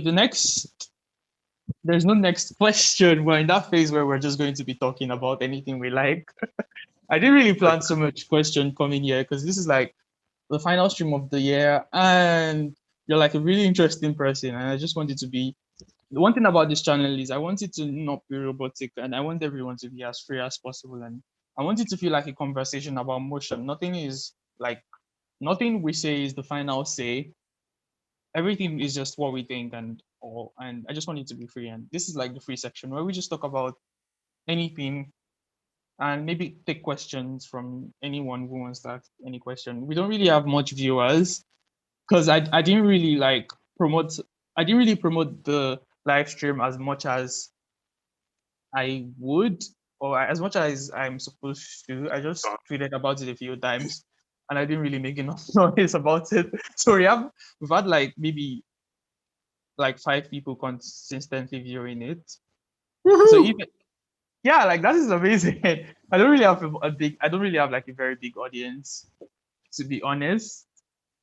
S1: there's no next question. We're in that phase where we're just going to be talking about anything we like. I didn't really plan so much question coming here because this is like the final stream of the year and you're like a really interesting person. And I just wanted to be the one thing about this channel is I want it to not be robotic and I want everyone to be as free as possible. And I want it to feel like a conversation about motion. Nothing we say is the final say. Everything is just what we think and all. And I just want it to be free. And this is like the free section where we just talk about anything and maybe take questions from anyone who wants to ask any question. We don't really have much viewers because I didn't really like promote I didn't really promote the live stream as much as I would or as much as I'm supposed to. I just tweeted about it a few times and I didn't really make enough noise about it. So we've had like maybe like 5 people consistently viewing it. So
S2: Woohoo!
S1: even yeah, like that is amazing. I don't really have I don't really have like a very big audience to be honest.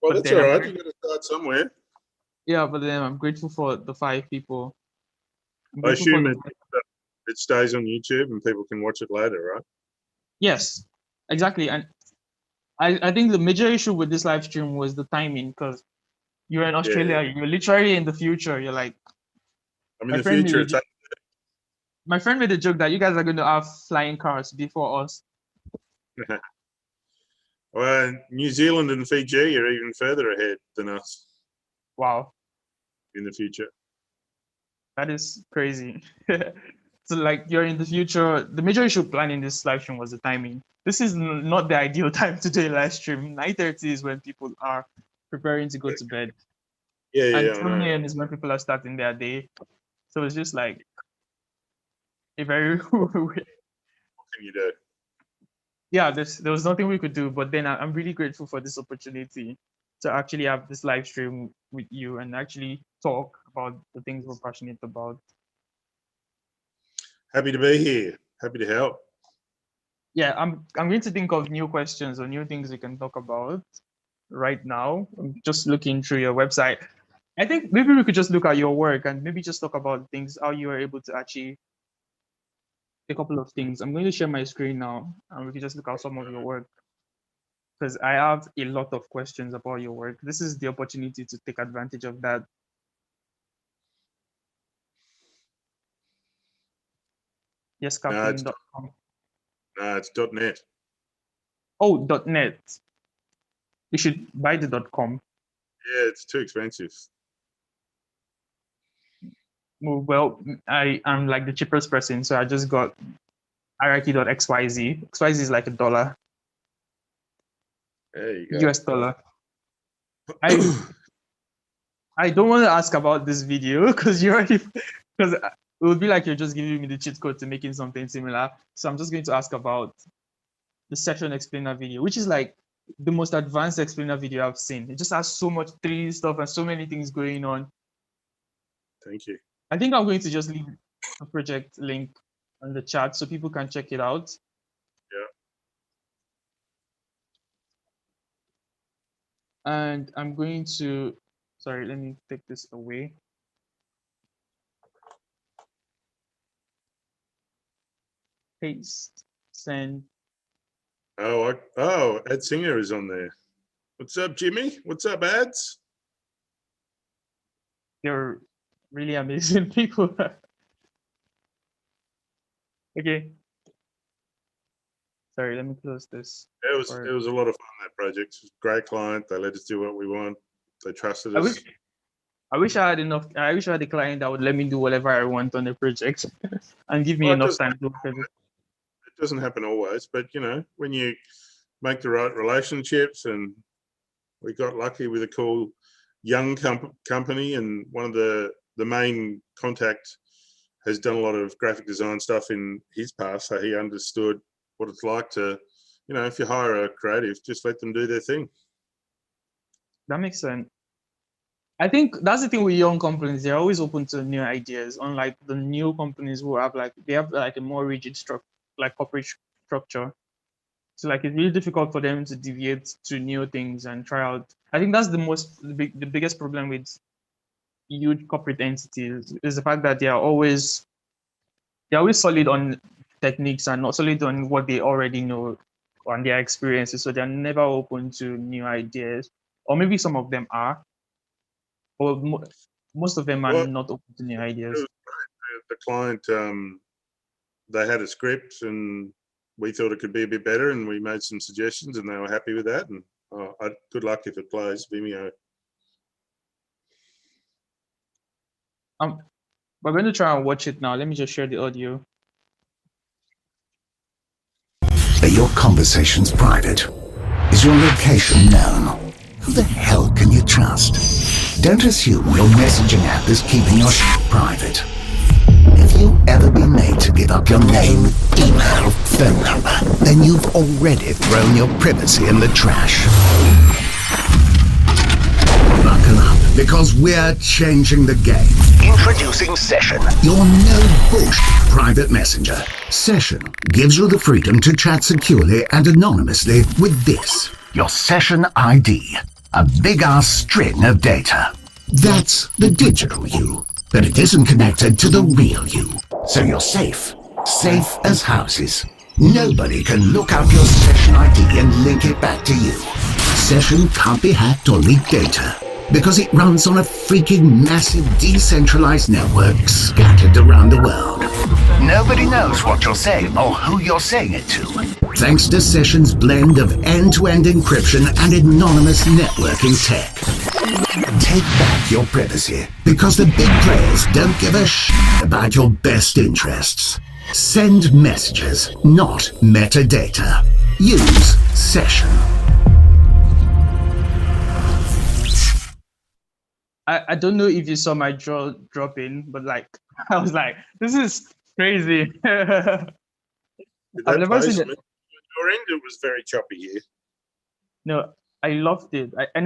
S2: Well,
S1: But
S2: that's
S1: then
S2: all
S1: I'm
S2: right. You got to start somewhere.
S1: yeah, but then I'm grateful for the 5 people. I'm
S2: I
S1: grateful for
S2: assume
S1: the
S2: it stays on YouTube and people can watch it later, right?
S1: yes, exactly. And I think the major issue with this live stream was the timing because you're in
S2: Yeah.
S1: Australia, you're literally in the future. You're like
S2: I'm in
S1: my
S2: the
S1: friend made
S2: future.
S1: a my friend made a joke that you guys are going to have flying cars before us.
S2: Well, New Zealand and Fiji are even further ahead than us
S1: Wow,
S2: in the future.
S1: that is crazy. So like you're in the future. The major issue planning this live stream was the timing. This is not the ideal time to do a live stream. 9:30 is when people are preparing to go to bed,
S2: Yeah,
S1: and
S2: yeah, I
S1: 7
S2: know.
S1: a.m. is when people are starting their day. So it's just like a very
S2: What can you do?
S1: yeah. There was nothing we could do, but then I'm really grateful for this opportunity to actually have this live stream with you and actually talk about the things we're passionate about.
S2: Happy to be here. Happy to help.
S1: Yeah, I'm going to think of new questions or new things we can talk about right now. I'm just looking through your website. I think maybe we could just look at your work and maybe just talk about things, how you were able to achieve a couple of things. I'm going to share my screen now and we can just look at some of your work because I have a lot of questions about your work. This is the opportunity to take advantage of that.
S2: No, it's
S1: Yescaptain.com.
S2: no, it's .net.
S1: Oh, .net. You should buy the .com.
S2: Yeah, it's too expensive.
S1: Well, I am like the cheapest person, so I just got Hyraki.xyz. XYZ is like $1.
S2: There you go.
S1: US dollar. I I don't want to ask about this video because you already because it would be like you're just giving me the cheat code to making something similar. So I'm just going to ask about the section explainer video, which is like the most advanced explainer video I've seen. It just has so much 3D stuff and so many things going on.
S2: Thank you.
S1: I think I'm going to just leave a project link on the chat so people can check it out.
S2: Yeah.
S1: And I'm going to, sorry, let me take this away. Paste, send.
S2: Oh, Ed Singer is on there. What's up, Jimmy? What's up, Ads?
S1: They're really amazing people. Okay. Sorry, let me close this.
S2: It was a lot of fun, that project. Great client. They let us do what we want. They trusted
S1: I
S2: us.
S1: wish I wish I had enough. I wish I had a client that would let me do whatever I want on the project and give me
S2: Well,
S1: enough time to work on it.
S2: it doesn't happen always, but you know, when you make the right relationships, and we got lucky with a cool young company, and one of the main contact has done a lot of graphic design stuff in his past, so he understood what it's like to, you know, if you hire a creative, just let them do their thing.
S1: That makes sense. I think that's the thing with young companies. They're always open to new ideas. Unlike the new companies who have they have like a more rigid structure, like corporate structure. So like it's really difficult for them to deviate to new things and try out. I think that's the biggest problem with huge corporate entities is the fact that they're always solid on techniques and not solid on what they already know on their experiences. So they're never open to new ideas. Or maybe some of them are, or most of them are
S2: Well,
S1: not open to new
S2: it
S1: ideas.
S2: was the client, they had a script and we thought it could be a bit better, and we made some suggestions and they were happy with that. And good luck if it plays Vimeo.
S1: We're going to try and watch it now. Let me just share the audio.
S3: Are your conversations private? Is your location known? Who the hell can you trust? Don't assume your messaging app is keeping your private. Have you ever been made to give up your name, email, phone number? Then you've already thrown your privacy in the trash. Buckle up, because we're changing the game. Introducing Session, your no-bullshit private messenger. Session gives you the freedom to chat securely and anonymously with this, your Session ID, a big-ass string of data. That's the digital you, but it isn't connected to the real you. So you're safe, safe as houses. Nobody can look up your Session ID and link it back to you. Session can't be hacked or leak data, because it runs on a freaking massive decentralized network scattered around the world. Nobody knows what you're saying or who you're saying it to, thanks to Session's blend of end-to-end encryption and anonymous networking tech. Take back your privacy, because the big players don't give a shit about your best interests. Send messages, not metadata. Use Session.
S1: I don't know if you saw my jaw dropping, but like I was like, this is crazy. I've never seen it.
S2: Your end, it was very choppy here.
S1: No, I loved it. I've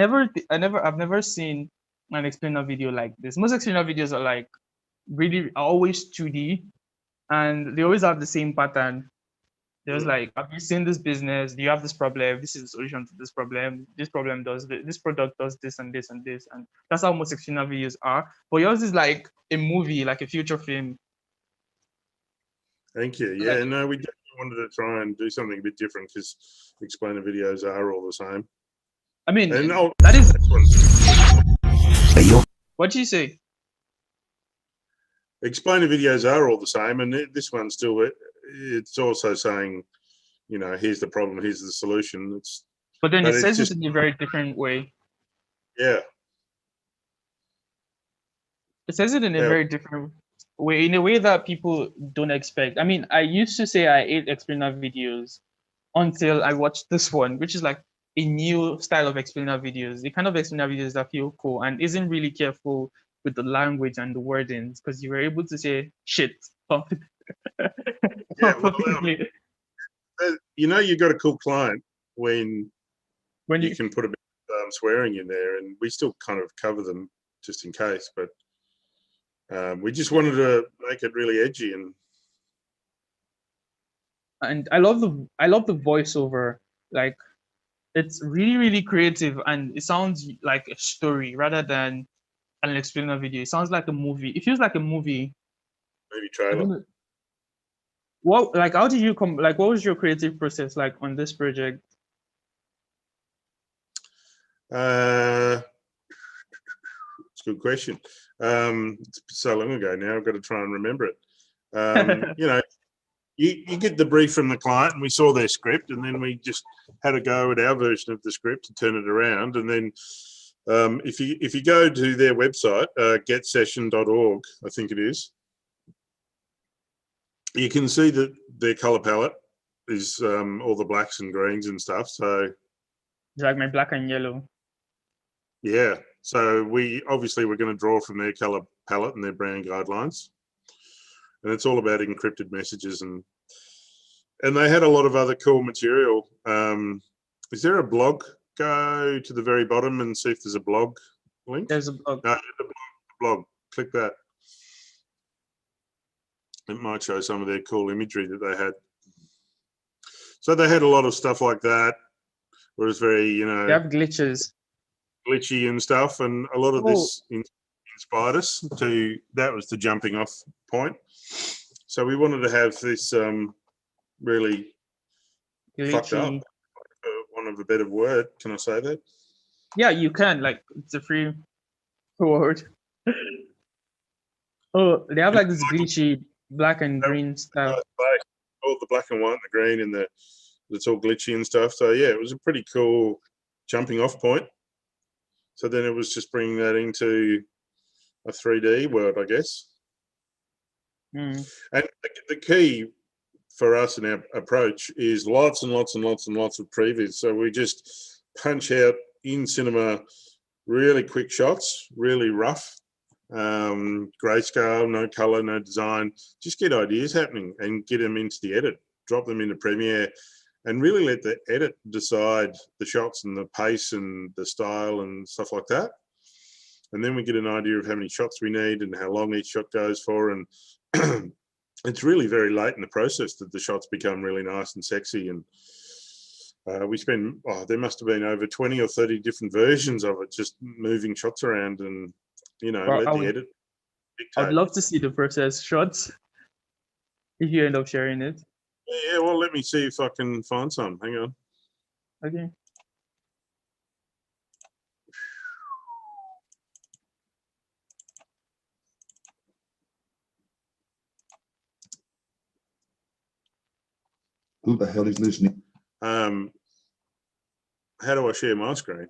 S1: never seen an explainer video like this. Most explainer videos are like are always 2D, and they always have the same pattern. There's like, have you seen this business? Do you have this problem? This is the solution to this problem. This problem does this product does this and this and this, and that's how most explainer videos are. But yours is like a movie, like a feature film.
S2: Thank you. Yeah, no, we definitely wanted to try and do something a bit different, because explainer videos are all the same.
S1: I mean,
S2: And
S1: that is.
S3: Are
S1: What do you say?
S2: Explainer videos are all the same, and this one still, it's also saying, you know, here's the problem, here's the solution.
S1: But then it says it in a very different way.
S2: Yeah.
S1: It says it in a very different way, in a way that people don't expect. I mean, I used to say I hate explainer videos until I watched this one, which is like a new style of explainer videos. The kind of explainer videos that feel cool and isn't really careful with the language and the wordings, because you were able to say shit.
S2: Yeah, well, you know, you got a cool client when you can put a bit of swearing in there, and we still kind of cover them just in case, but we just wanted to make it really edgy.
S1: And I love the voiceover. Like, it's really, really creative, and it sounds like a story rather than an explainer video. It sounds like a movie. It feels like a movie.
S2: Maybe trailer.
S1: What, like, how did you come? Like, what was your creative process like on this project?
S2: It's a good question. It's so long ago now, I've got to try and remember it. You know, you get the brief from the client, and we saw their script, and then we just had a go at our version of the script to turn it around. And then if you go to their website, getsession.org, I think it is, you can see that their color palette is all the blacks and greens and stuff. So
S1: it's like my black and yellow.
S2: Yeah. So we're going to draw from their color palette and their brand guidelines, and it's all about encrypted messages, and they had a lot of other cool material. Is there a blog? Go to the very bottom and see if there's a blog link?
S1: There's a blog.
S2: No, the blog. Click that. It might show some of their cool imagery that they had. So they had a lot of stuff like that, where it's very, you know,
S1: They have glitches.
S2: glitchy and stuff, and a lot of this inspired us to. That was the jumping off point. So we wanted to have this really fucked up, for want of a better word. Can I say that?
S1: Yeah, you can. Like, it's a free word. Oh, they have like this glitchy black and green stuff.
S2: All the black and white and the green and it's all glitchy and stuff. So yeah, it was a pretty cool jumping off point. So then it was just bringing that into a 3D world, I guess.
S1: Mm.
S2: And the key for us in our approach is lots and lots and lots and lots of previews. So we just punch out in cinema really quick shots, really rough, grayscale, no color, no design. Just get ideas happening and get them into the edit, drop them into Premiere, and really let the edit decide the shots and the pace and the style and stuff like that. And then we get an idea of how many shots we need and how long each shot goes for. And it's really very late in the process that the shots become really nice and sexy. And we spend, there must have been over 20 or 30 different versions of it, just moving shots around and, you know,
S1: Well,
S2: let the edit dictate.
S1: I'd love to see the process shots if you end up sharing it.
S2: Yeah, well, let me see if I can find some. Hang on.
S1: Okay.
S3: Who the hell is listening?
S2: How do I share my screen?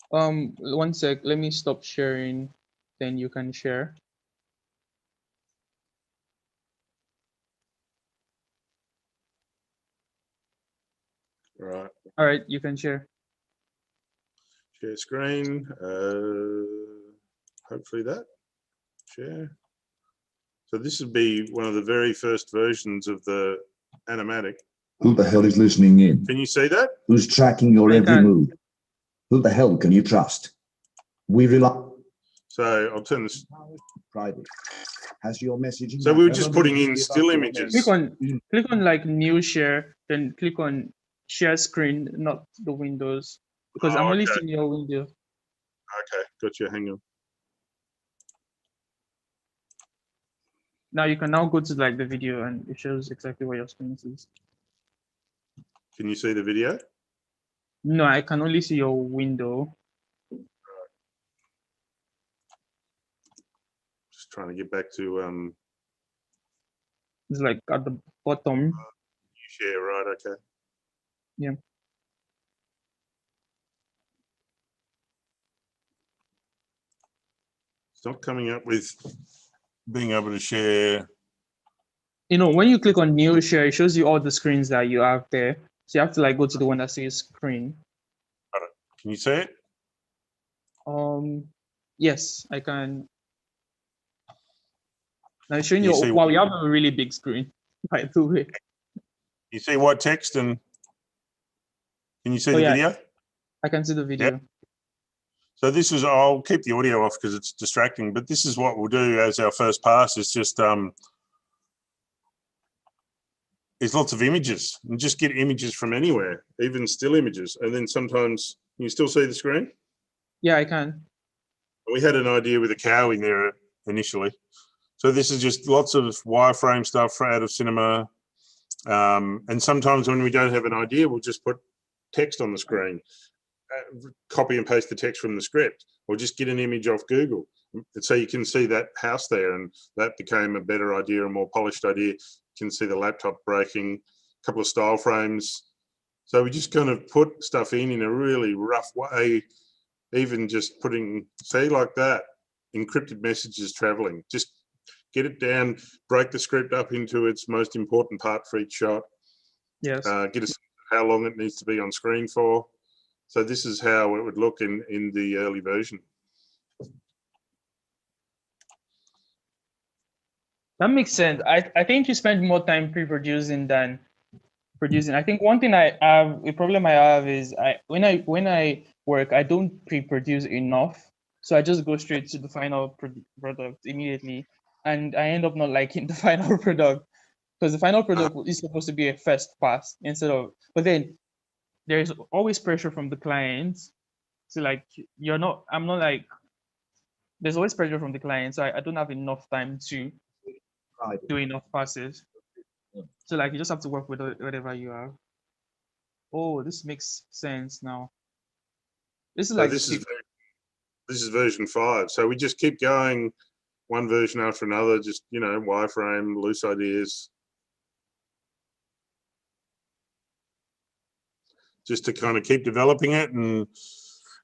S1: 1 sec. Let me stop sharing. Then you can share.
S2: Right.
S1: All right, you can share.
S2: Share screen. Hopefully that. Share. So this would be one of the very first versions of the animatic.
S3: Who the hell is listening in?
S2: Can you see that?
S3: Who's tracking your
S1: I
S3: every
S1: can.
S3: move? Who the hell can you trust? We rely.
S2: So I'll turn this.
S3: Private. Has your messaging.
S2: So we were just putting in still images.
S1: Click on like new share, then click on share screen, not the windows, because I'm only seeing your window.
S2: Okay, got you. Hang on.
S1: Now you can now go to like the video and it shows exactly what your screen is.
S2: Can you see the video?
S1: No, I can only see your window.
S2: Just trying to get back to
S1: It's like at the bottom.
S2: you share, right? Okay.
S1: Yeah.
S2: It's not coming up with being able to share.
S1: You know, when you click on new share, it shows you all the screens that you have there. So you have to like go to the one that says screen.
S2: Got it. Can you see it?
S1: Yes, I can. Now it's showing
S2: You
S1: you.
S2: see-
S1: Wow, you have a really big screen, by the way.
S2: You see white text and can you see
S1: Oh,
S2: the
S1: yeah.
S2: video?
S1: I can see the video.
S2: So this is, I'll keep the audio off because it's distracting, but this is what we'll do as our first pass is just, there's lots of images and just get images from anywhere, even still images. And then sometimes, can you still see the screen?
S1: Yeah, I can.
S2: We had an idea with a cow in there initially. So this is just lots of wireframe stuff out of cinema. And sometimes when we don't have an idea, we'll just put text on the screen, copy and paste the text from the script, or just get an image off Google. So you can see that house there, and that became a better idea, a more polished idea. You can see the laptop breaking, a couple of style frames. So we just kind of put stuff in a really rough way, even just putting, say like that, encrypted messages traveling. Just get it down, break the script up into its most important part for each shot.
S1: Yes.
S2: Get us how long it needs to be on screen for. So this is how it would look in the early version.
S1: That makes sense. I think you spend more time pre-producing than producing. I think one thing I have, a problem I have is when I work, I don't pre-produce enough. So I just go straight to the final product immediately, and I end up not liking the final product because the final
S2: Uh,
S1: product is supposed to be a first pass instead of. But then there's always pressure from the clients. So like I'm not like there's always pressure from the client, so I don't have enough time to do enough passes. So like you just have to work with whatever you have. Oh, this makes sense now. This is
S2: so
S1: like
S2: this is version 5. So we just keep going one version after another, just, you know, wireframe, loose ideas, just to kind of keep developing it. And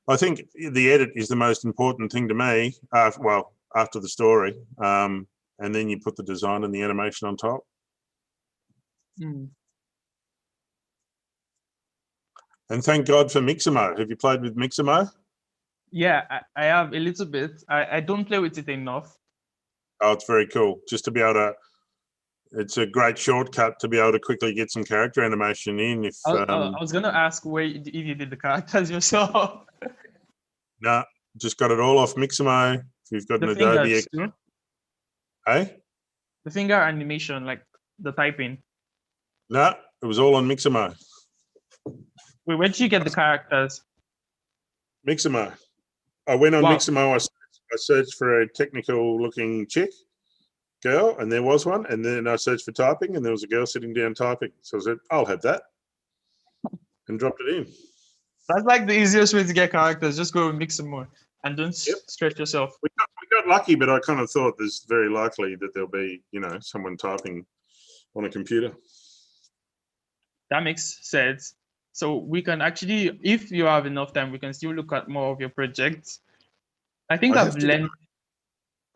S2: I think the edit is the most important thing to me, well, after the story. And then you put the design and the animation on top.
S1: mm,
S2: And thank God for Mixamo. Have you played with Mixamo?
S1: yeah, I have a little bit. I don't play with it enough.
S2: Oh, it's very cool. Just to be able to, it's a great shortcut to be able to quickly get some character animation in. If
S1: I was gonna ask if you did the characters yourself.
S2: no, just got it all off Mixamo. If you've got
S1: The
S2: an Adobe,
S1: fingers too.
S2: hey?
S1: The finger animation, like the typing.
S2: No, it was all on Mixamo.
S1: Wait, where did you get the characters?
S2: Mixamo. I went on
S1: Wow.
S2: Mixamo. I searched for a technical-looking chick girl, and there was one. And then I searched for typing, and there was a girl sitting down typing. So I said, "I'll have that," and dropped it in.
S1: That's like the easiest way to get characters. Just go and mix them more and don't
S2: Yep.
S1: stretch yourself.
S2: We got lucky, but I kind of thought there's very likely that there'll be, you know, someone typing on a computer.
S1: That makes sense. So we can actually, if you have enough time, we can still look at more of your projects. I think I've learned.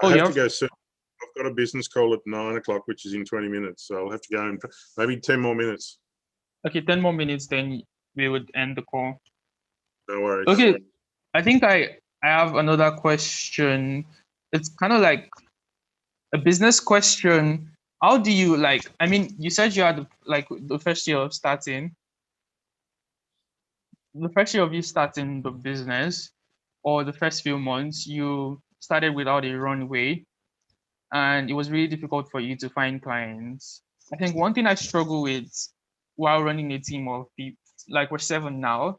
S2: I have to go soon. I've got a business call at 9 o'clock, which is in 20 minutes. So I'll have to go in maybe 10 more minutes.
S1: Okay, 10 more minutes, then we would end the call.
S2: No worries.
S1: Okay, I think I have another question. It's kind of like a business question. How do you like, I mean, you said you had like the first year of starting, the first year of you starting the business, or the first few months, you started without a runway, and it was really difficult for you to find clients. I think one thing I struggle with while running a team of people, like we're 7 now,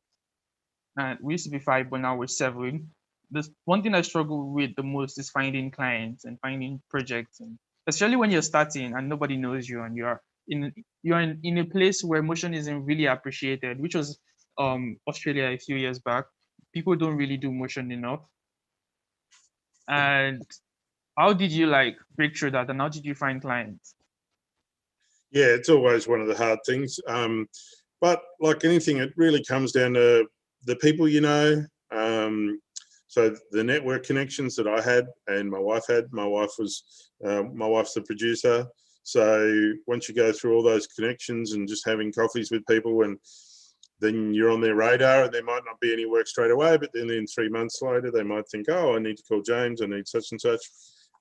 S1: and we used to be 5, but now we're 7. The one thing I struggle with the most is finding clients and finding projects, and especially when you're starting and nobody knows you, and you're in a place where motion isn't really appreciated, which was Australia a few years back. People don't really do motion enough. And how did you like break through that, and how did you find clients?
S2: Yeah, it's always one of the hard things. But like anything, it really comes down to the people you know. So the network connections that I had and my wife had. My wife's the producer. So once you go through all those connections and just having coffees with people, and then you're on their radar, and there might not be any work straight away, but then in 3 months later, they might think, oh, I need to call James, I need such and such.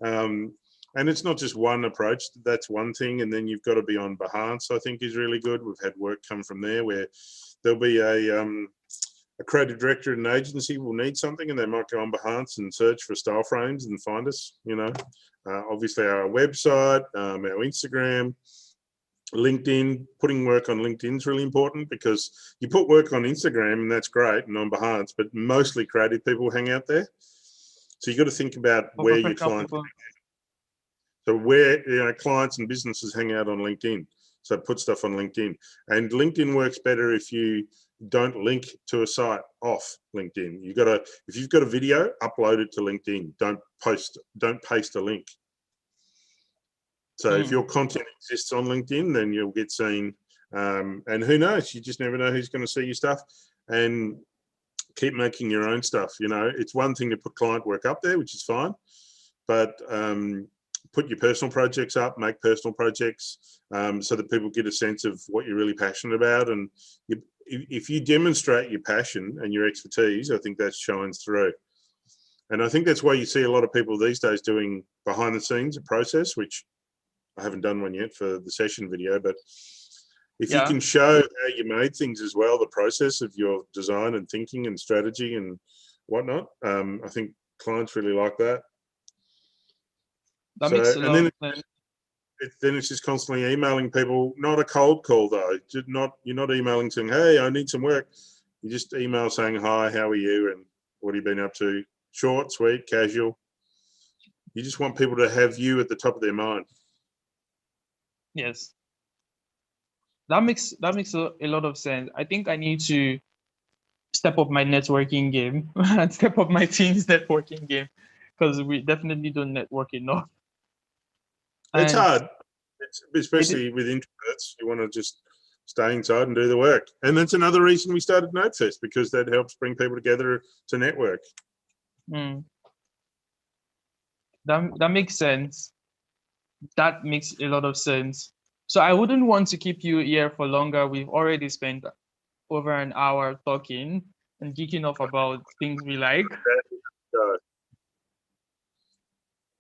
S2: And it's not just one approach, that's one thing. And then you've got to be on Behance, I think is really good. We've had work come from there where there'll be a creative director at an agency will need something, and they might go on Behance and search for style frames and find us, you know. Obviously our website, our Instagram, LinkedIn. Putting work on LinkedIn is really important, because you put work on Instagram and that's great and on Behance, but mostly creative people hang out there. So you've got to think about where your clients. So where, you know, clients and businesses hang out on LinkedIn. So put stuff on LinkedIn. And LinkedIn works better if you don't link to a site off LinkedIn. If you've got a video, upload it to LinkedIn. Don't paste a link. So if your content exists on LinkedIn, then you'll get seen. And who knows? You just never know who's going to see your stuff. And keep making your own stuff. You know, it's one thing to put client work up there, which is fine, but put your personal projects up, make personal projects, so that people get a sense of what you're really passionate about. And if you demonstrate your passion and your expertise, I think that shines through. And I think that's why you see a lot of people these days doing behind the scenes a process, which I haven't done one yet for the session video, but if you can show how you made things as well, the process of your design and thinking and strategy and whatnot, I think clients really like that.
S1: That makes a lot of sense.
S2: Then it's just constantly emailing people, not a cold call though. You're not emailing saying, hey, I need some work. You just email saying, hi, how are you? And what have you been up to? Short, sweet, casual. You just want people to have you at the top of their mind.
S1: Yes. That makes a lot of sense. I think I need to step up my networking game and step up my team's networking game, because we definitely don't network enough.
S2: It's
S1: And
S2: hard, especially with introverts. You want to just stay inside and do the work. And that's another reason we started Nodefest, because that helps bring people together to network.
S1: That makes sense. That makes a lot of sense. So I wouldn't want to keep you here for longer. We've already spent over an hour talking and geeking off about things we like.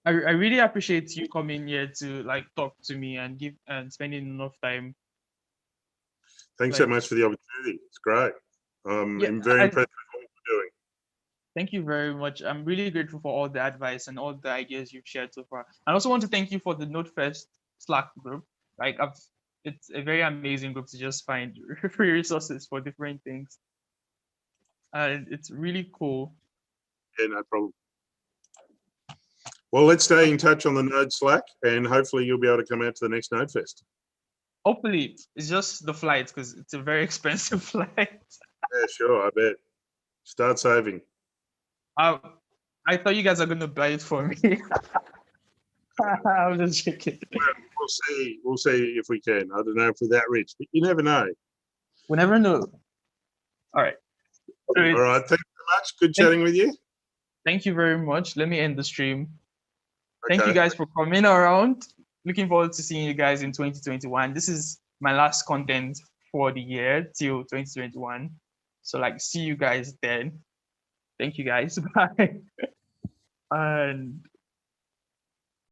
S1: I really appreciate you coming here to like talk to me and spending enough time.
S2: Thanks so much for the opportunity. It's great. I'm very impressed with what you're doing.
S1: Thank you very much. I'm really grateful for all the advice and all the ideas you've shared so far. I also want to thank you for the Nodefest Slack group. Like it's a very amazing group to just find free resources for different things. And it's really cool.
S2: Yeah, no problem. Well, let's stay in touch on the Node Slack, and hopefully you'll be able to come out to the next Nodefest.
S1: Hopefully, it's just the flight, because it's a very expensive flight.
S2: Yeah, sure, I bet. Start saving.
S1: I thought you guys are going to buy it for me. I'm just joking.
S2: We'll see if we can. I don't know if we're that rich, but you never know.
S1: We never know. All right.
S2: All right. Thanks so much. Good chatting with you.
S1: Thank you very much. Let me end the stream.
S2: Okay.
S1: Thank you guys for coming around. Looking forward to seeing you guys in 2021. This is my last content for the year till 2021. So like, see you guys then. Thank you guys. Bye. And